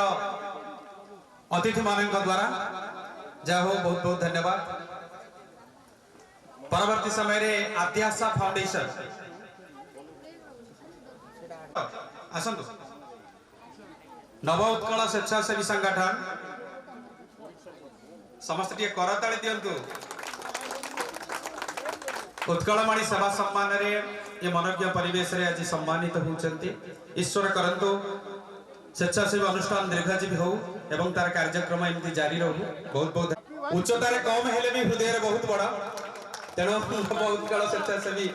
A: अतिथि मानक द्वारा जय हो बहुत बहुत धन्यवाद परवर्ती समय रे आद्याशा फाउंडेशन आसंतु नव उत्कल स्वेच्छासेवी संगठन समस्त टिके करताली दियंतु उत्कलमणि सेवा सम्मान रे ये मनोज्ञ परिवेश रे आज सम्मानित होउचंती ईश्वर करंतु स्वेच्छासेवी अनुष्ठान दीर्घजीवी हो एवं तार कार्यक्रम एमती जारी रहू बहुत बहुत उच्चता रे कम हेले भी हृदय रे बहुत बड़ा तेणु उत्कल स्वेच्छासेवी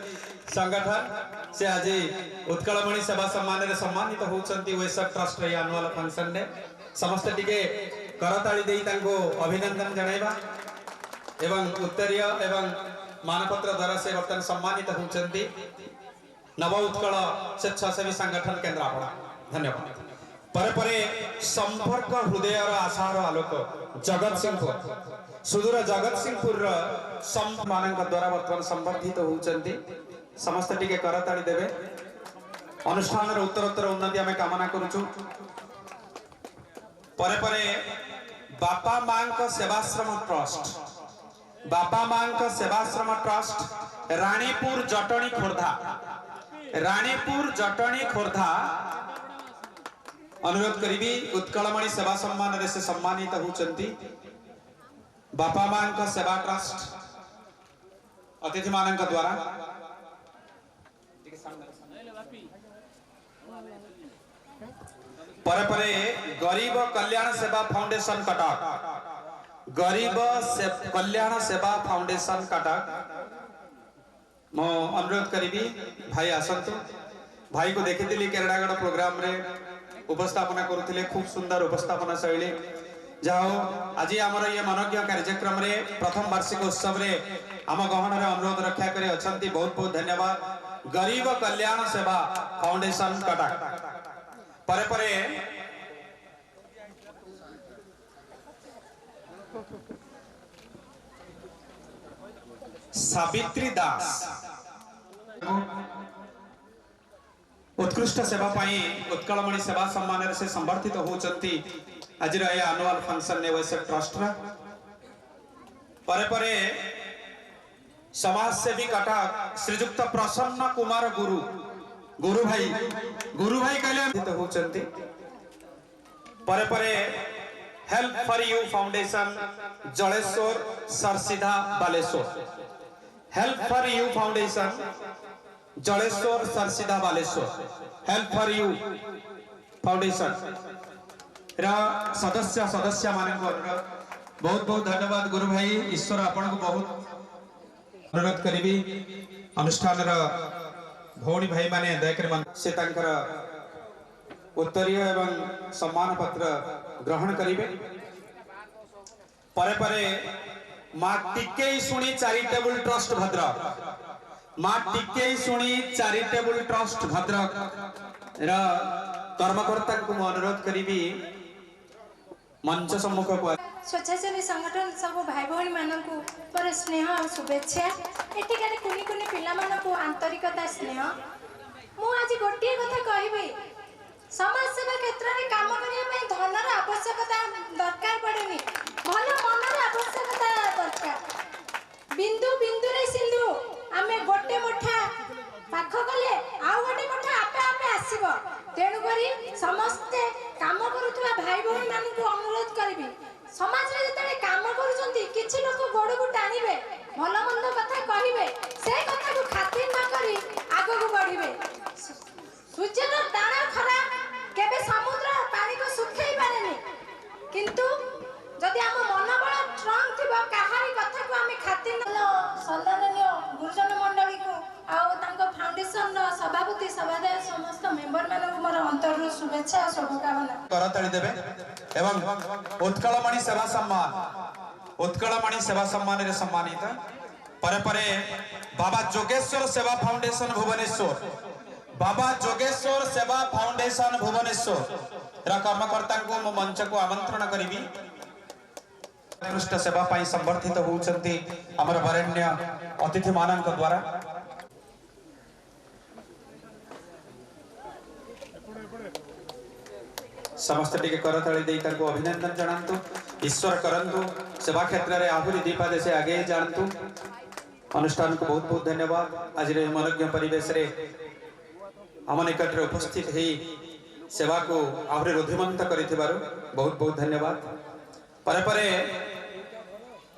A: संगठन से आज उत्कलमणि सेवा सम्मान रे सम्मानित होउचंती वेसक ट्रस्ट रे एनुअल फंक्शन ने समस्त टिके करताली देई तांको अभिनंदन जणाइबा एवं उत्तरीय एवं मानपत्र द्वारा से बर्तन सम्मानित होउचंती नव उत्कल स्वेच्छासेवी संगठन केन्द्रापड़ा धन्यवाद परे परे संपर्क हृदय आशार आलोक जगत सिंहपुर सुदूर जगत सिंहपुर संत मानक द्वारा बर्तमान संवर्धित होउचंती समस्त टिके करताली देवे अनुष्ठान उत्तरोत्तर उन्नति आमे कामना करूछु परे परे बापा मांक सेवाश्रम ट्रस्ट बापा मांक सेवाश्रम ट्रस्ट रानीपुर जटणी खोर्धा अनुरोध करी उत्कलमणि सेवा सम्मान रे से सम्मानित होउचंती बापा मांक सेवा ट्रस्ट अतिथि मानक द्वारा परे परे गरीब कल्याण सेवा फाउंडेशन कटक गरीब कल्याण सेवा फाउंडेशन कटक मो अनुरोध करी भाई आसतु भाई को देखी केरड़ागढ़ प्रोग्राम रे उपस्थापना करुले खूब सुंदर उपस्थापना शैली जाओ आज आमर ये मनोज्ञ कार्यक्रम रे प्रथम वार्षिक उत्सव रे आम गहन रे अनुरोध रक्षा करे अछंती बहुत बहुत धन्यवाद गरीब कल्याण सेवा फाउंडेशन कटक परे परे सावित्री दास उत्कृष्ट सेवा पाई उत्कलमणि सेवा सम्मान से संवर्धित होउचंती आज एनुअल फंक्शन ने वैसे ट्रस्ट परे परे समाजसेवी कटक श्रीजुक्त प्रसन्न कुमार गुरु भाई कहले होउचंती परे परे help for you foundation Jaleswar Sarasidha Baleswar help for you foundation Jaleswar Sarasidha Baleswar help for you foundation सदस्य मानक बहुत बहुत धन्यवाद गुरु भाई ईश्वर आपण को बहुत अनुरोध करी अनुष्ठान भौणी भाई माने दयाकर से तांकर उत्तरीय एवं सम्मान पत्र ग्रहण करिवे परे परे माँ टिके शुणी चैरिटेबल ट्रस्ट भद्रक माँ टिके शुणी चैरिटेबल ट्रस्ट भद्रक कर्मकर्ता को अनुरोध करी मंच सम्मुख को
N: स्वेच्छासेवी संगठन सब भाई भौणी मानक पर स्नेह और शुभेच्छा एठिकार कुनी कुनी पिला मानक आंतरिकता स्नेह मु आज गोटे कथा कहबी ଆସିବ। ତେଣୁକରି ସମସ୍ତେ କାମ କରୁଥିବା ଭାଇ ଭଉଣୀ ମାନଙ୍କୁ ଅନୁରୋଧ କରିବି, ସମାଜରେ ଯେତେବେଳେ କାମ କରୁଛନ୍ତି କିଛି ଲୋକ ଗୋଡ଼କୁ ଟାଣିବେ, ଭଲ ମନ୍ଦ କଥା କହିବେ, ସେ କଥାକୁ ଖାତିର ନ କରି ଆଗକୁ ବଢିବେ। ସୂର୍ଯ୍ୟର ତାଣ ଖରା କେବେ ସମୁଦ୍ର ପାଣିକୁ ଶୁଖେଇ ପାରେନି, କିନ୍ତୁ ଯଦି ଆମ ମନୋବଳ ଷ୍ଟ୍ରଙ୍ଗ ଥିବ କାହାରି କଥାକୁ ଆମେ ଖାତିର ସମ୍ମାନନୀୟ ଗୁରୁଜନ ମଣ୍ଡଳୀକୁ ଆଉ ତାଙ୍କ ଫାଉଣ୍ଡେସନର ସଭାପତି ସଭାଧ୍ୟକ୍ଷ ସମସ୍ତ ମେମ୍ବର ମାନଙ୍କୁ ମୋର ଅନ୍ତରରୁ ଶୁଭେଚ୍ଛା ଓ ଶୁଭକାମନା।
A: କରତାଳି ଦେବେ ଏବଂ ଉତ୍କଳମଣି ସେବା ସମ୍ମାନ, ଉତ୍କଳମଣି ସେବା ସମ୍ମାନରେ ସମ୍ମାନିତ ପରେ ପରେ ବାବା ଯୋଗେଶ୍ୱର ସେବା ଫାଉଣ୍ଡେସନ ଭୁବନେଶ୍ୱର, ବାବା ଯୋଗେଶ୍ୱର ସେବା ଫାଉଣ୍ଡେସନ ଭୁବନେଶ୍ୱର କର୍ମକର୍ତ୍ତାଙ୍କୁ ମୁଁ ମଞ୍ଚକୁ ଆମନ୍ତ୍ରଣ କରିବି। उत्कृष्ट सेवा पाई संवर्धित होउछंती हमर वरेण्य अतिथि मानक द्वारा। समस्त टिके करताली देई ताको अभिनंदन जणांतु, ईश्वर करंतु सेवा क्षेत्र रे आहुरी दीपा देसे आगे जानतु। अनुष्ठान को बहुत बहुत धन्यवाद। आज रे मनोज्ञ परिवेश रे हम निकट रे उपस्थित हेई सेवा को आहुरी रुधिमंत करिथिबारु बहुत बहुत धन्यवाद। परे परे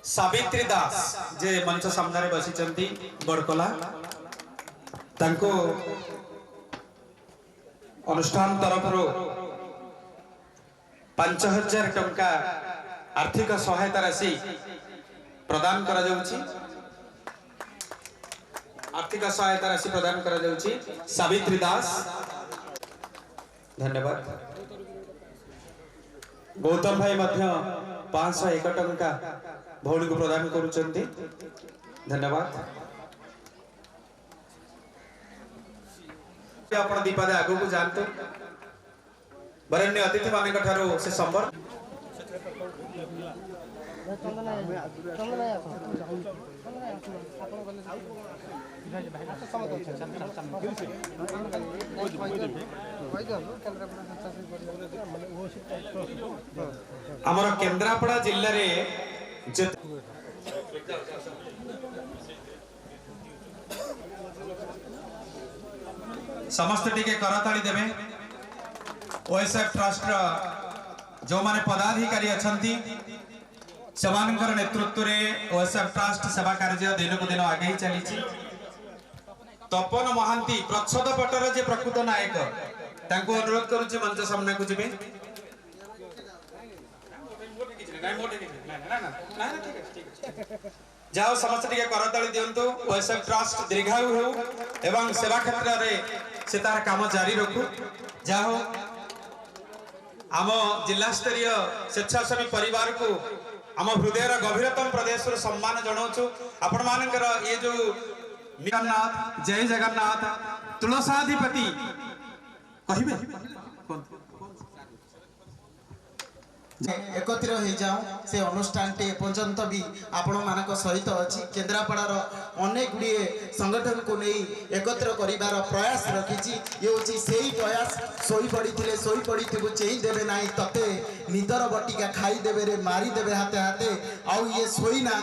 A: सावित्री दास जे मंच सामने रे बसिचंती बड़कोला, तांको अनुष्ठान तरफरो 5000 टंका आर्थिक सहायता राशि प्रदान करा जाउची, आर्थिक सहायता राशि प्रदान करा जाउची। सावित्री दास धन्यवाद। गौतम भाई मध्य 501 टंका भौणी को प्रदान करुचंती, धन्यवाद। आपण दीपादे आगु को जानते वरेण्य अतिथि मानक ठारो से संबर आमर केन्द्रापड़ा जिल्ला रे समस्त टिके करताली देवे। ओएसएफ ट्रस्ट जो माने पदाधिकारी अछंती सेवानकर नेतृत्व रे ओएसएफ ट्रस्ट सेवा कार्य दिन को दिन आगे ही चली। तपन महांती प्रच्छद पटर जे प्रकृत नायक तांको अनुरोध करूची मंच सामने को जिबे। जाओ समस्त टिके करताली दियंतु। ओएसएफ ट्रस्ट दीर्घायु हो एवं सेवा क्षेत्र रे से तार काम जारी रखु। जाओ आम जिला स्तरीय स्वेच्छासेवी परिवार को आम हृदय गभीरतम प्रदेश सम्मान जनाऊँ। आपण मानकर ये जो जगन्नाथ जय जगन्नाथ तुलसाधिपति कहिबे
O: एकत्र हो जाऊँ से अनुष्ठान टे पर्यंत भी आपण मानक सहित अच्छी केन्द्रापड़ार अनेक गुड़िए संगठन को नहीं एकत्र करिवार प्रयास रखी। ये हूँ से प्रयास शोई पड़ी शोई पड़ी चेई देवे ना तते निदर बटिका खाई देवे रे मारी देवे हाथे हाथे आउ ये शोई ना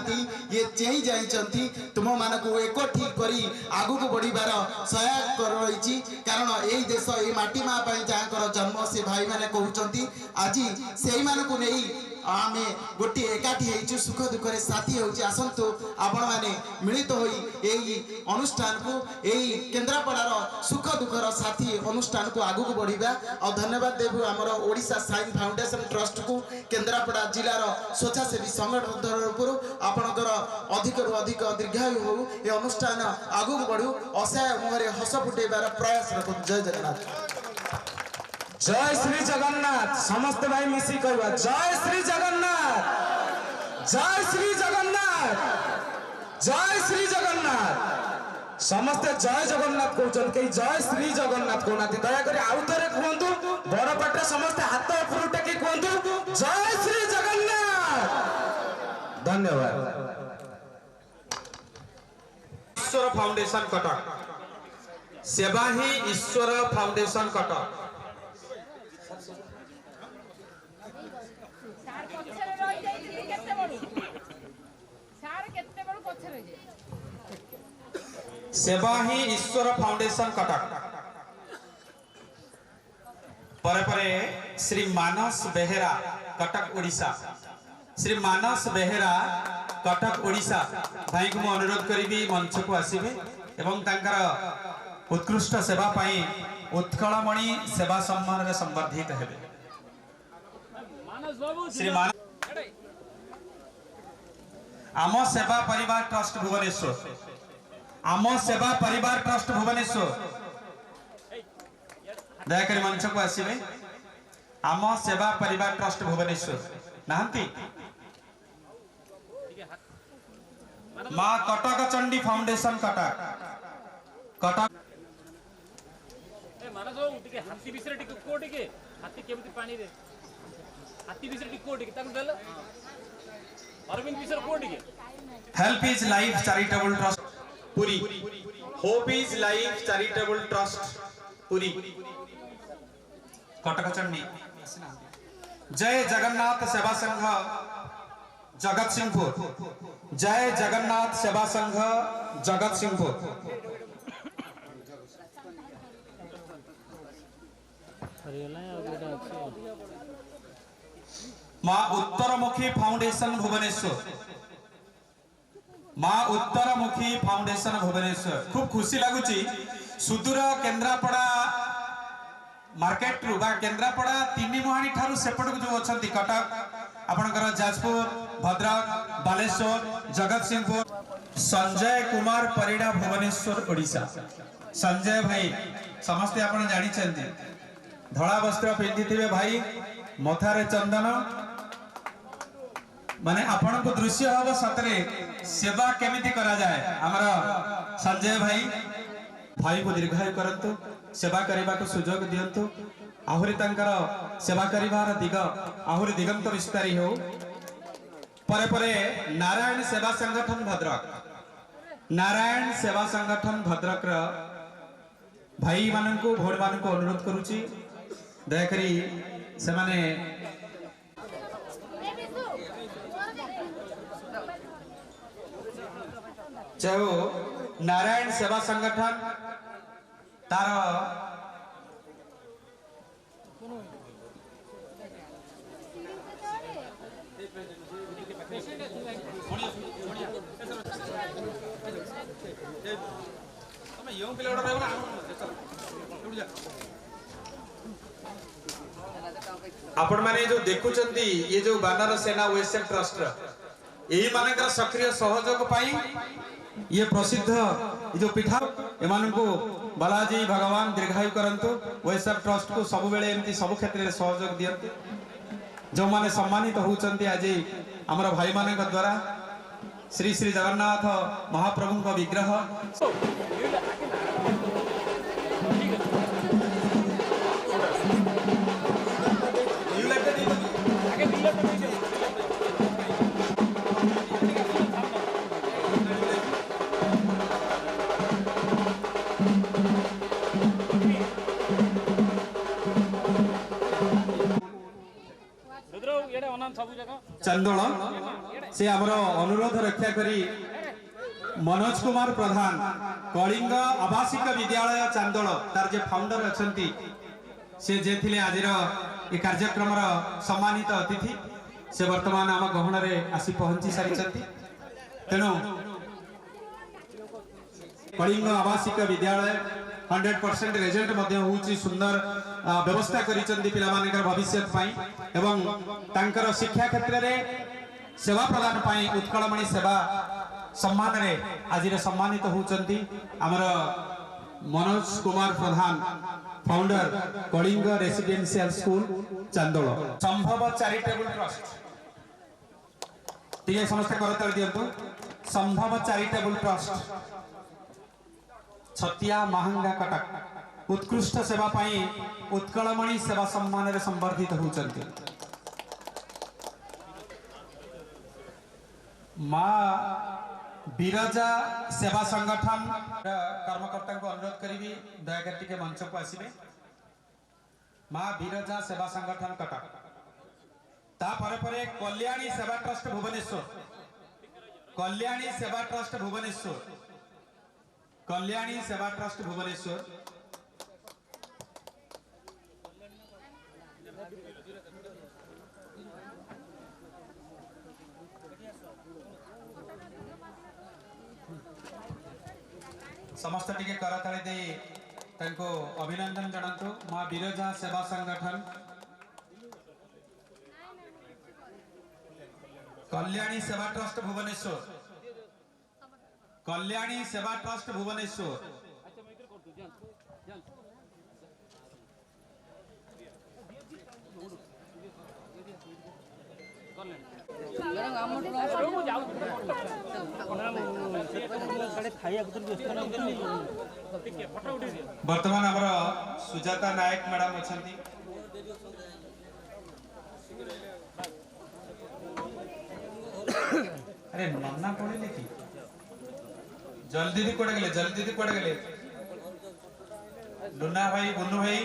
O: ये चेई जाइंती तुम मानक एकठी करी आगु को बढ़िबार सहायक रही। कारण यही देश ये माटी माँ जहाँ जन्म से भाई मैंने कहते आज से को नहीं आमे गोटे एकाठी हेचु सुख दुख रे साथी होची। आसंतु आपण माने मिलित होई एई अनुष्ठान को एई केन्द्रापड़ार सुख दुखर साथी अनुष्ठान को आगु को बढ़िबा। और धन्यवाद देबु हमर ओडिशा साइन फाउंडेशन ट्रस्ट को केन्द्रापड़ा जिलार स्वेच्छासेवी संगठन तरफ आपणकर अधिक रु अधिक दीर्घायु हो ए अनुष्ठान आगु को बढ़ू असहाय मुहरे हस फुटेबार प्रयास रखु। जय जगन्नाथ।
L: जय श्री जगन्नाथ। समस्त भाई मिसी कहवा जय श्री जगन्नाथ, जय श्री जगन्नाथ, जय श्री जगन्नाथ। समस्त जय जगन्नाथ कहउछन के जय श्री जगन्नाथ कोना दया करी आउ तरे कहंतु बड़ पटरे समस्त हाथ ऊपर टेकी कहंतु जय श्री जगन्नाथ। धन्यवाद।
A: ईश्वर फाउंडेशन कटक सेवा ही ईश्वर फाउंडेशन कटक सेवा ही ईश्वर फाउंडेशन कटक परे परे श्री मानस बेहेरा कटक ओडिशा श्री मानस बेहेरा कटक ओडिशा भाई को अनुरोध करी मंच को आसवे एवं तांकर उत्कृष्ट सेवा पाई उत्कलमणि सेवा सम्मान रे संबर्धित हेबे। श्री आम सेवा परिवार ट्रस्ट भुवनेश्वर आम सेवा परिवार ट्रस्ट भुवनेश्वर दयाकरी मंच को आसवे। आम सेवा परिवार ट्रस्ट भुवनेश्वर नहांती माँ कटक चंडी फाउंडेशन कटक कटक
B: हाथी विषय टिके हाथी केमती पानी रे हाथी विषय टिके ताकू देल अरविंद विषय टिके
A: help is life charitable trust Puri hope is life charitable trust Puri Cuttack Chandi जय जगन्नाथ सेवा संघ जगत सिंहपुर जय जगन्नाथ सेवा संघ जगत सिंहपुर माँ उत्तरमुखी फाउंडेशन भुवनेश्वर माँ उत्तरमुखी फाउंडेशन भुवनेश्वर खूब खुशी लगुची सुदूर केन्द्रापड़ा मार्केट रु बा केन्द्रापड़ा तीन मुहाणी ठारू सेपट को जो अच्छी कटक आपनकर जाजपुर भद्रक बालेश्वर जगत सिंहपुर संजय कुमार परिडा भुवनेश्वर ओडिशा संजय भाई समस्ते आपण जानी चंदी धड़ा वस्त्र पिंधिथिबे भाई मथारे चंदन माने आपण को दृश्य हबो सतरे सेवा केमिति करा जाए हमर संजय भाई को दीर्घायु करंतु सेवा करबा को सुजोग दियंतु आहुरी तांकर सेवा करिवार दिग आहुरी दिगंत विस्तारी हो परे परे नारायण सेवा संगठन भद्रक नारायण सेवा संगठन भद्रक र भाई माननको भोर माननको अनुरोध करूची दयाकरी से माने चाहो नारायण सेवा संगठन तार आपण माने जो देखुचंती ये जो बानर सेना वेलफेयर ट्रस्ट यही मानकर सक्रिय सहयोग पाई ये प्रसिद्ध ये जो पीठा एमान को बालाजी भगवान दीर्घायु करंतु वेलफेयर ट्रस्ट को सब बेले एमती सब क्षेत्र में सहयोग दियंतु जो माने सम्मानित होउचंती आज हमर भाई माने द्वारा श्री श्री जगन्नाथ महाप्रभु का विग्रह चंदोल से आमर अनुरोध रक्षा करी मनोज कुमार प्रधान कलिंग आवासिक विद्यालय चांदोल तार जे फाउंडर अछंती से जे थिले आजिर ए कार्यक्रम सम्मानित अतिथि से वर्तमान आम गहन रे आसी पहुंची सारी तेणु कलिंग आवासिक विद्यालय 100% रिजल्ट मध्य होउची सुंदर व्यवस्था करिचंदी पिला मानकर भविष्य पाई एवं तांकर शिक्षा क्षेत्र रे सेवा प्रदान पाई उत्कलमणि सेवा सम्मान रे आज रे सम्मानित होउचंती हमर मनोज कुमार प्रधान फाउंडर कलिंग रेसिडेंशियल स्कूल चांदोल संभव चैरिटेबल ट्रस्ट टिके समस्त करतल दियंतु संभव चैरिटेबल ट्रस्ट छतिया महंगा कटक उत्कृष्ट सेवा पाई उत्कलमणि सेवा सम्मान रे संबर्धित होउचंती माँ बिरजा सेवा संगठन कर्मकर्ता को अनुरोध करी दयाकर टिके मंच को आसवे माँ बिरजा सेवा संगठन कटक तापर परे कल्याणी सेवा ट्रस्ट भुवनेश्वर कल्याणी सेवा ट्रस्ट भुवनेश्वर कल्याणी सेवा ट्रस्ट भुवनेश्वर समस्त टिके करताली दे तांको अभिनंदन जणांतु मां बिरजा सेवा संगठन कल्याणी सेवा ट्रस्ट भुवनेश्वर कल्याणी सेवा ट्रस्ट भुवनेश्वर वर्तमान आमर सुजाता नायक मैडम अच्छा अरे नन्ना पड़े कि जल्दी जल्दी कड़े गले लुना भाई बुन्नू भाई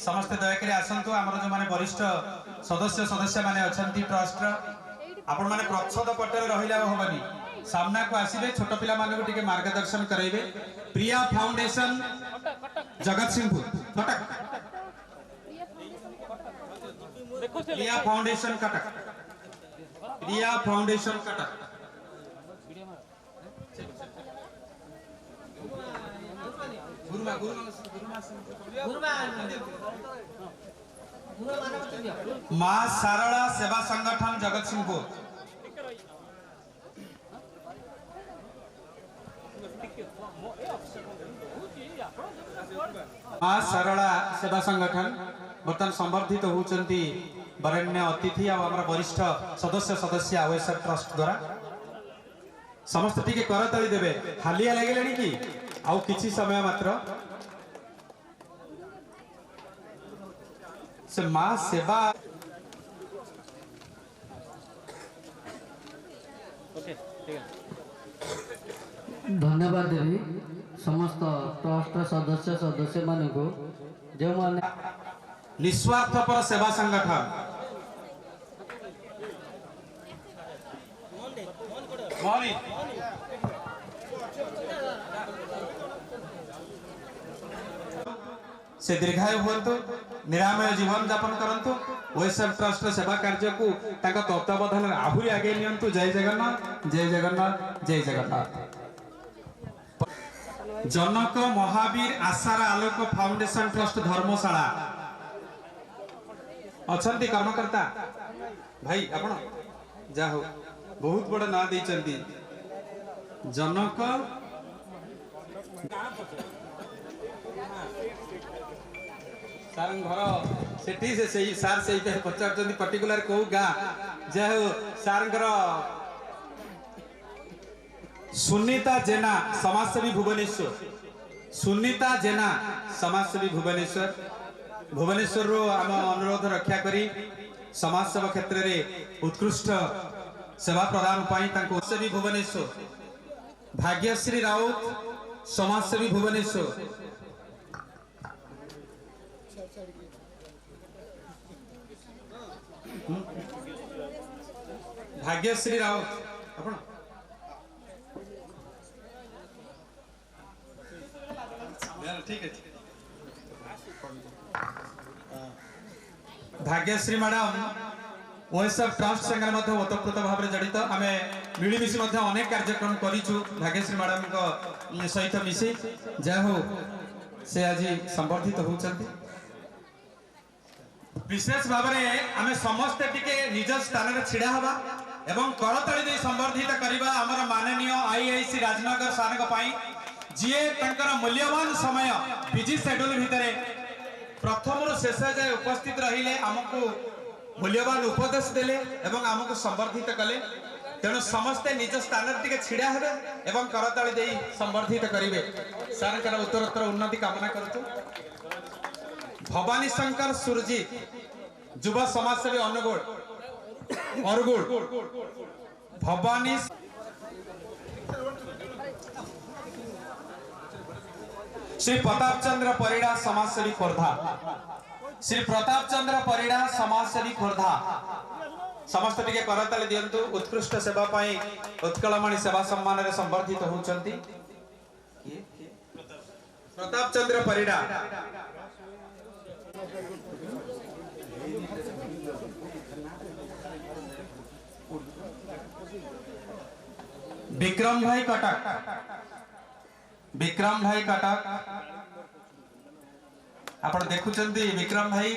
A: समस्त दयाकोरी आसतु आमर जो माने वरिष्ठ सदस्य माने अछंती ट्रस्ट आपण माने प्रच्छद पटरे रहिला होबनी सामना को आसीबे छोट पिला माने को टिके मार्गदर्शन कराइबे प्रिया फाउंडेशन जगतसिंहपुर कटक प्रिया फाउंडेशन कटक प्रिया फाउंडेशन कटक मां सारला सेवा संगठन जगतसिंहपुर मां सारला सेवा संगठन बर्तमान संवर्धित होउचंती वरेण्य अतिथि आ हमर वरिष्ठ सदस्य आवेशर ट्रस्ट द्वारा समस्त टिके करताली देबे हालिया लागेलानी कि आउ किछि समय मात्र से मां सेवा
E: धन्यवाद देवी समस्त ट्रस्ट सदस्य मान को जो माने
A: निस्वार्थपर सेवा संगठन से दीर्घायु हुंतु निरामय जीवन यापन करंतु ओएसएफ ट्रस्ट सेवा कार्य को ताका तत्वावधान आहुरी आगे नियंतु। जय जगन्नाथ जय जगन्नाथ जय जगन्नाथ। जनक महावीर आशार आलोक फाउंडेशन ट्रस्ट धर्मशाला अछंती कर्मकर्ता भाई आपण जा हो बहुत बड़ा ना देचंती जनक सार घर सेठी से सही सार सही पचार पर्टिकुलर को गाँ जय हो सार सुनीता जेना समाजसेवी भुवनेश्वर सुनीता जेना समाजसेवी भुवनेश्वर रो आम अनुरोध रक्षा करी समाज सेवा क्षेत्र में उत्कृष्ट सेवा प्रदान पाई तांको सेवी भुवनेश्वर भाग्यश्री राउत समाजसेवी भुवनेश्वर भाग्यश्री राउत आपण ठीक है भाग्यश्री मैडम ओएसएफ ट्रस्ट संगे ओतप्रोत भाव में जड़ित आम मिलमिशी अनेक कार्यक्रम करूँ भाग्यश्री मैडम सहित मिसी जय हो से आज संबर्धित होती विशेष भाव में आम समस्ते टिके निज स्थान में छिड़ा हवा एवं करताली दे संबर्धित करवा आमर माननीय आईआईसी राजनगर सार जी मूल्यवान समय बिजी शेड्यूल भितर प्रथम शेष जाए उपस्थित रहिले आमको मूल्यवान उपदेश देले एवं आमको संबर्धित कले तेणु समस्ते निज स्थान टिके छिड़ा हेबे एवं करताली दे संबर्धित करिवे सारंकर उत्तरोत्तर उन्नति कामना करतु। भवानी शंकर सुरजीत युवा समाजसेवी अनुगुण भवानी श्री प्रताप चंद्र परिड़ा समाजसेवी खोर्धा श्री प्रताप चंद्र परिड़ा समाजसेवी खोर्धा समस्त टिके करताली दियंतु उत्कृष्ट सेवा पाई उत्कलमणि सेवा सम्मान रे संबर्धित होउचंती प्रताप चंद्र परिड़ा विक्रम भाई कटक विक्रम भाई कटक आपण देखुचंती विक्रम भाई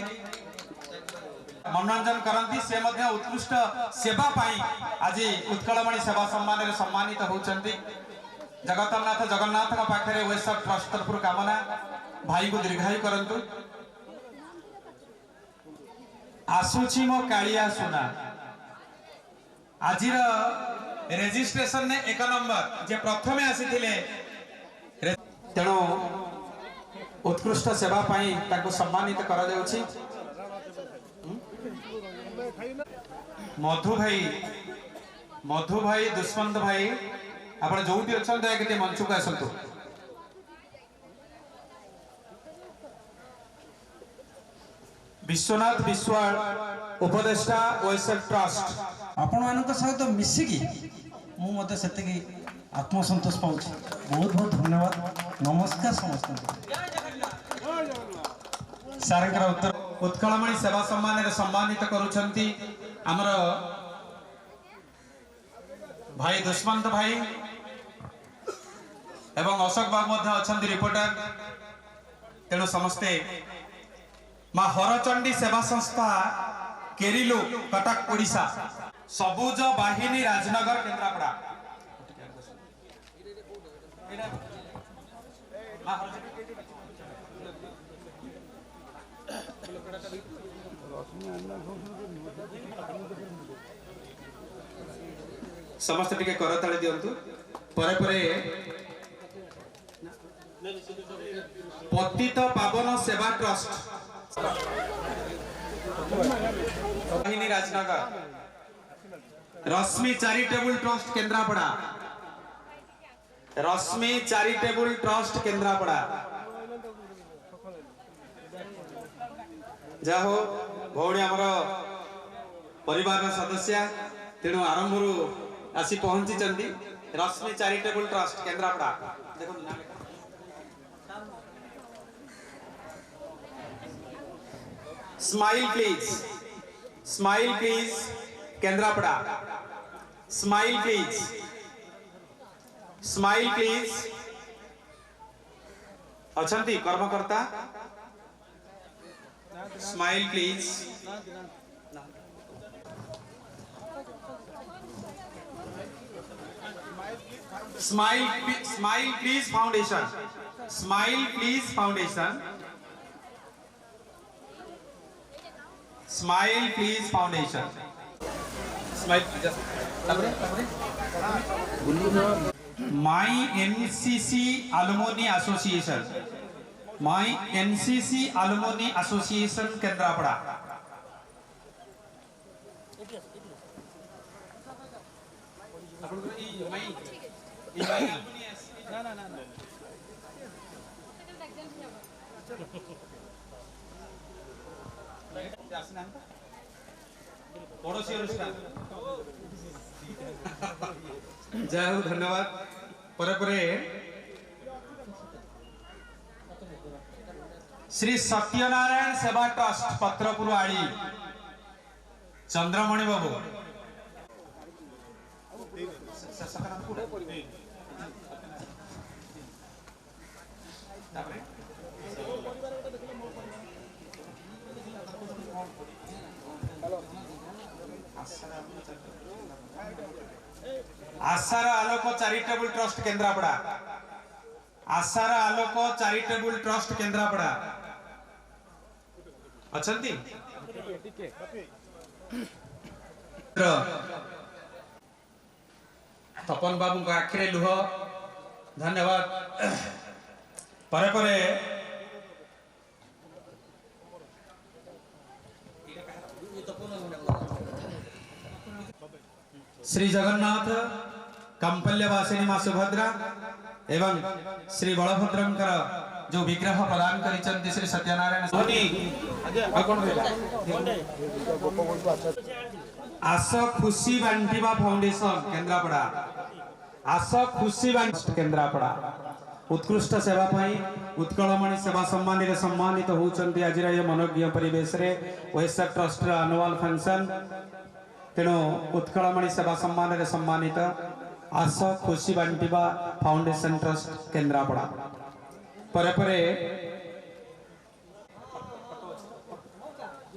A: मनोरंजन करती से मध्य उत्कृष्ट सेवा पाई आज उत्कलमणि सेवा सम्मान रे सम्मानित होउचंती। जगन्नाथ जगन्नाथ का पाखरे वेसब ट्रस्ट तरफ कामना भाई को दीर्घायु करंतु। आसुची मो कालिया सुना आजिर रेजिस्ट्रेशन ने 1 नंबर जे प्रथमे आसीथिले तेणु उत्कृष्ट सेवा पाई ताको सम्मानित करा जाउछि। मधु भाई दुष्मंत भाई आपण जोटी अछन दयाकते मंच को आसंतु। विश्वनाथ विश्वाल उपदेष्टा ओएसएफ ट्रस्ट
P: आपण मानक सहित मिसिकी मु मते सेतिकी आत्मसंतोष पाउछि। बहुत बहुत धन्यवाद। नमस्कार समस्त
A: सारंकर उत्तर उत्कलमणि सेवा सम्मान रे सम्मानित करूछंती हमर भाई दुष्मंत भाई एवं अशोक बाबू मध्य अछंती रिपोर्टर। तेणु समस्ते मां हरचंडी सेवा संस्था केरिलु कटक ओडिशा सबुज बाहिनी राजनगर केन्द्रापड़ा समस्त टिके करताली दियंतु। परे परे पतित पावन सेवा ट्रस्ट बाहिनी राजनगर रश्मि चैरिटेबल ट्रस्ट केन्द्रापड़ा रश्मि चैरिटेबल ट्रस्ट केन्द्रापड़ा जाहो भौणी आमर परिवार सदस्य तेणु आरंभ आसी पहुंची चंदी रश्मि चैरिटेबल ट्रस्ट केन्द्रापड़ा देखो smile please Kendrapara smile please अछंती कर्मकर्ता smile please smile please foundation smile please foundation my NCC alumni association Kendrapara पड़ोसी अनुष्ठान जय हो धन्यवाद। परे परे श्री सत्यनारायण सेवा ट्रस्ट पत्रपुर आड़ी चंद्रमणि बाबू आशार आलोक चैरिटेबल ट्रस्ट केन्द्रापड़ा आशार आलोक चैरिटेबल ट्रस्ट केन्द्रापड़ा अछंती तपन बाबू को आखिरे लुह धन्यवाद। परे परे श्री जगन्नाथ कंपल्यवासिनी मां सुभद्रा एवं श्री बलभद्रंकर जो विग्रह प्रदान करिसंती श्री सत्यनारायण आस खुशी बांटिबा फाउंडेशन केन्द्रापड़ा आस खुशी बांट केन्द्रापड़ा उत्कृष्ट सेवा पाई उत्कलमणि सेवा सम्मान रे सम्मानित होउचंती आज रे मनोज्ञ परिवेश रे ओएसएफ ट्रस्ट एनुअल फंक्शन तेणु उत्कलमणि सेवा सम्मान रे सम्मानित आस खुशी बांटिबा फाउंडेशन ट्रस्ट केन्द्रापड़ा परे परे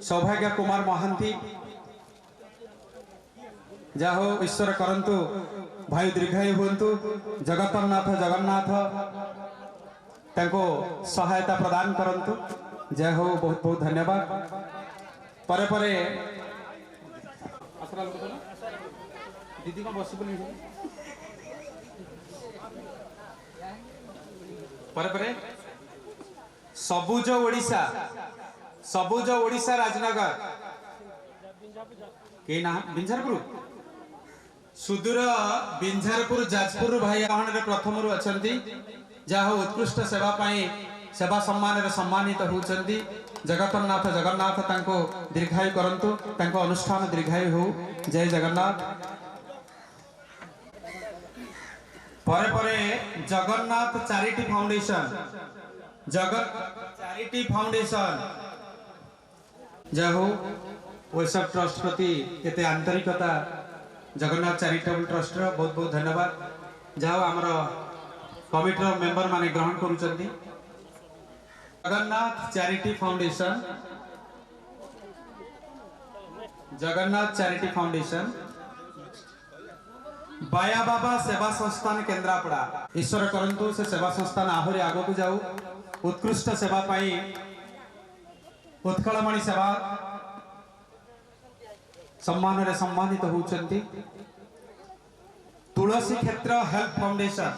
A: सौभाग्य कुमार महांती जाहो ईश्वर करंतु भाई दीर्घायु हुंतु जगतनाथ जगन्नाथ तांको सहायता प्रदान करंतु जय हो बहुत बहुत धन्यवाद परे परे दीदी को बस परे परे सबुज ओडिशा राजनगर के ना बिंझारपुर सुदूर बिंझारपुर जाजपुर भाई आहन प्रथम अच्छा जहाँ उत्कृष्ट सेवा सेवा सम्मान रे सम्मानित होउछंती जगतनाथ जगन्नाथ तांको दीर्घायु करंतु तांको अनुष्ठान दीर्घायु हो जय जगन्नाथ परे परे Jagannath charity foundation charity foundation जय हो वैसव ट्रस्ट प्रति केते आंतरिकता जगन्नाथ चैरिटेबल ट्रस्ट रो बहुत बहुत धन्यवाद जाओ हमर कमिटी रो मेंबर माने ग्रहण करूचंती जगन्नाथ चैरिटी फाउंडेशन बाया बाबा सेवा संस्थान केन्द्रापड़ा ईश्वर करंतु से सेवा संस्थान आहरी आगो को जाऊ उत्कृष्ट सेवा पाई उत्कलमणि सेवा सम्मान रे सम्मानित होउचंती तुलसी क्षेत्र हेल्थ फाउंडेशन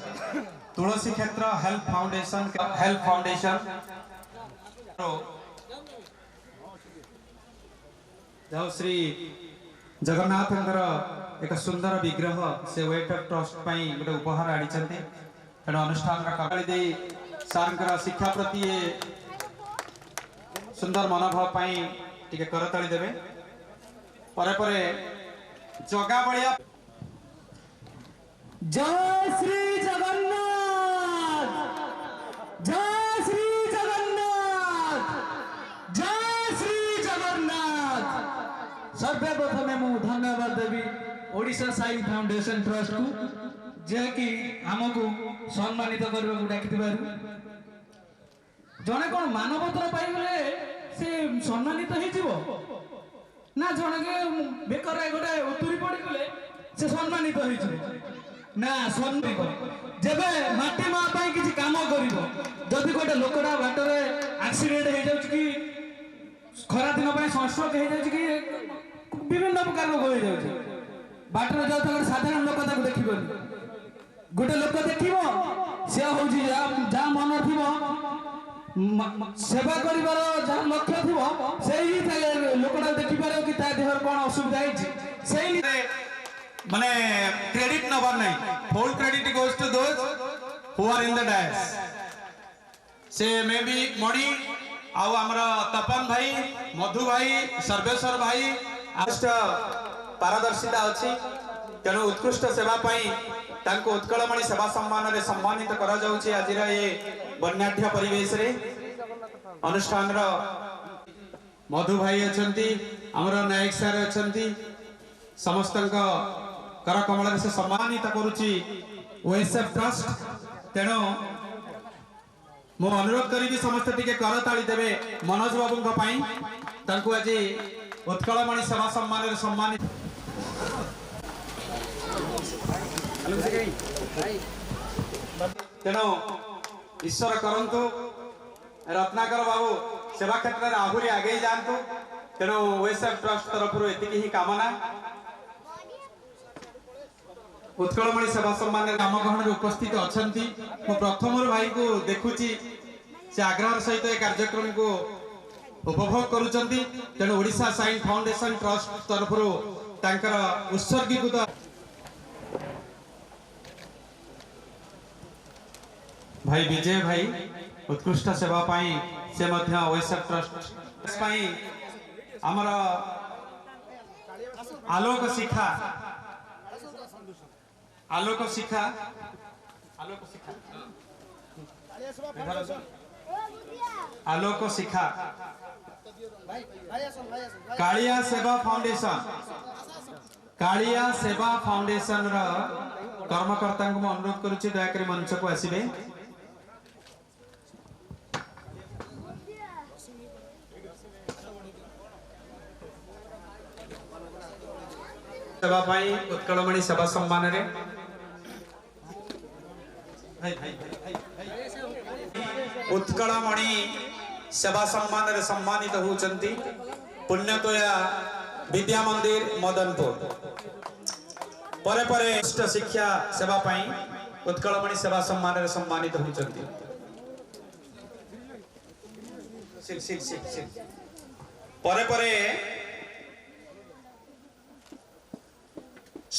A: जाओ श्री जगन्नाथ एक सुंदर विग्रह से वेटर ट्रस्ट गोटे उपहार आनी तेणु अनुष्ठान कपाली सार शिक्षा प्रति सुंदर मनोभाव टे करताली देवे परे परे जगा बलिया
Q: जय श्री जगन्नाथ जय श्री जगन्नाथ जय श्री जगन्नाथ सर्वप्रथमे मु धन्यवाद देवी ओडिशा साइन फाउंडेशन ट्रस्ट को जे कि हमको सम्मानित करबा को डाकिथिबारु जने कोन मानवतर पाई गले से सम्मानित हे जीवो ना जने के बेकर गोटे उतुरी पड़ी गले से सम्मानित हे जीवो ना सम्मानित जेबे माटी मा पाई किछि काम करिवो जदि गोटे लोकडा बाटरे एक्सीडेंट हे जाउछ कि खरा दिन पाई संस्ट्रोक हे जाउछ कि विभिन्न प्रकार रोग हो जाउछ बाटरे जाउ त साधारण लोक ताको देखिबो गोटे लोक देखिबो से होउछि जा मन थिबो सेवा करिवार जहाँ लक्ष्य थिबो सेही लोकटा देखि पारो कि ता देहर कोन असुविधा है सेही
A: माने क्रेडिट नंबर नहीं full credit goes to those who are in the dash से मे बी मणि आउ हमरा तपन भाई मधु भाई सर्वेश्वर भाई आष्ट पारदर्शिता अछि तेणु उत्कृष्ट सेवा पाई तांको उत्कलमणि सेवा सम्मान रे सम्मानित करा जाउछि आज ये बन्याढ्य परिवेश रे अनुष्ठान रो मधु भाई अछंती हमरा नायक सर अछंती समस्त कर कमल से सम्मानित करुछि ओएसएफ ट्रस्ट तेणु मु अनुरोध करी समस्त टिके कर ताली देबे मनोज बाबू पाई तांको आज उत्कलमणि सेवा सम्मान रे सम्मानित तेणु ईश्वर करंतु रत्नाकर बाबू सेवा क्षेत्र में आहुरी आगे जातु तेणु ओएसएफ ट्रस्ट तरफ एति ही कामना उत्कलमणि सेवा सम्मान नाम ग्रहण उपस्थित अच्छा प्रथम भाई को देखुची से आग्रह सहित कार्यक्रम को उपभोग करुचंती तेणु ओडिशा साइन फाउंडेशन ट्रस्ट तरफ उत्सर्गीकृत भाई विजय भाई उत्कृष्ट सेवा पाई से मध्य ओएसएफ ट्रस्ट पाई हमर आलोक शिखा आलोक शिखा आलोक शिखा कालिया सेवा फाउंडेशन कालिया सेवा फाउंडेशन रा कर्मकर्ता को अनुरोध करुच्ची दयाकरी मंच को आसबे। सेवा पाई उत्कलमणि सेवा सम्मान रे उत्कलमणि सेवा सम्मान रे सम्मानित होचंती पुण्यतोया विद्या मंदिर मदनपुर परे परे उच्च शिक्षा सेवा पाई उत्कलमणि सेवा सम्मान रे सम्मानित होचंती। परे परे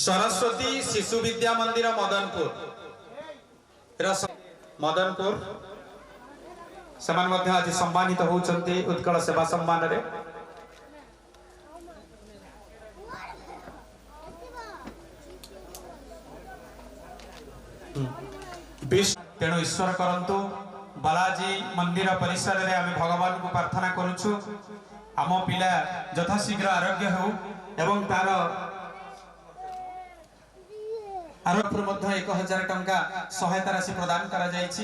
A: सरस्वती शिशु विद्या मंदिर मदनपुर समान मध्य आज सम्मानित होचंती उत्कल सेवा सम्मान रे। तेणु ईश्वर करंतु बालाजी मंदिर परिसर रे आमे भगवान को प्रार्थना करूछु आम पिला यथाशीघ्र आरोग्य हो एवं तार आरोग्य मध्य 1000 टंका सहायता राशि प्रदान करा जायछि।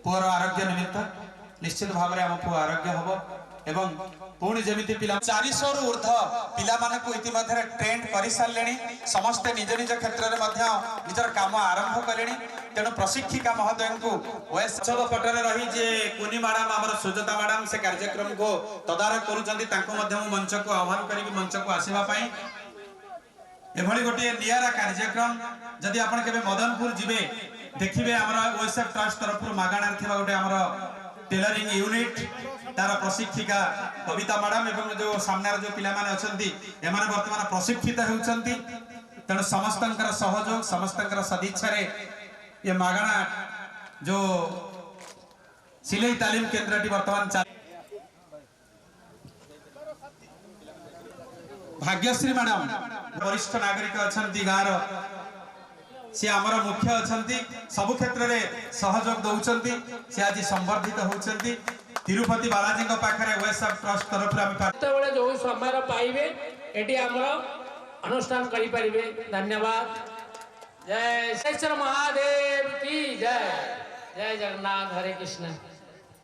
A: पुअर आरोग्य निमित्त निश्चित भाव में आम पुआ आरोग्य हबो एवं पुणी जमिति पिला 400 रु ऊर्ध्व पिला मानकु इतिमध्ये ट्रेंड करि सारलेनी समस्त निज निज क्षेत्र रे मध्य निजर काम आरंभ कलेनी। तेणु प्रशिक्षिका महोदय को वैश्व पटरे रही जे कुनी मैडम हमर सुजता मैडम से कार्यक्रम को तदारक करूचंती तांको मध्य मंच को आह्वान करी मंच को आसीबा पई एभली गोटे नियारा कार्यक्रम जदि आपण केबे मदनपुर जिबे देखिबे हमरा ओएसएफ ट्रस्ट तरफ मागणार थिबा गोटे हमरा टेलरिंग यूनिट तार प्रशिक्षिका कविता मैडम एवं जो सामने जो पिला माने अछंती एमाने वर्तमान प्रशिक्षित होउछंती। तेणु समस्तंकर सहयोग समस्तंकर सदिच्छा रे ये मागणा जो सिलाई तालीम केंद्रटी वर्तमान भाग्यश्री मैडम वरिष्ठ नागरिक अछंती गार से आमर मुख्य अछंती सब क्षेत्र रे सहयोग दउछंती से आज संवर्धित होउछंती। तिरुपति बालाजी को पाखरे ओएसएफ ट्रस्ट तरफ रे
R: तबले जो समय पाइबे एटी हमर अनुष्ठान करि परिबे। धन्यवाद। जय श्री महादेव की जय। जय जगन्नाथ। हरे कृष्ण।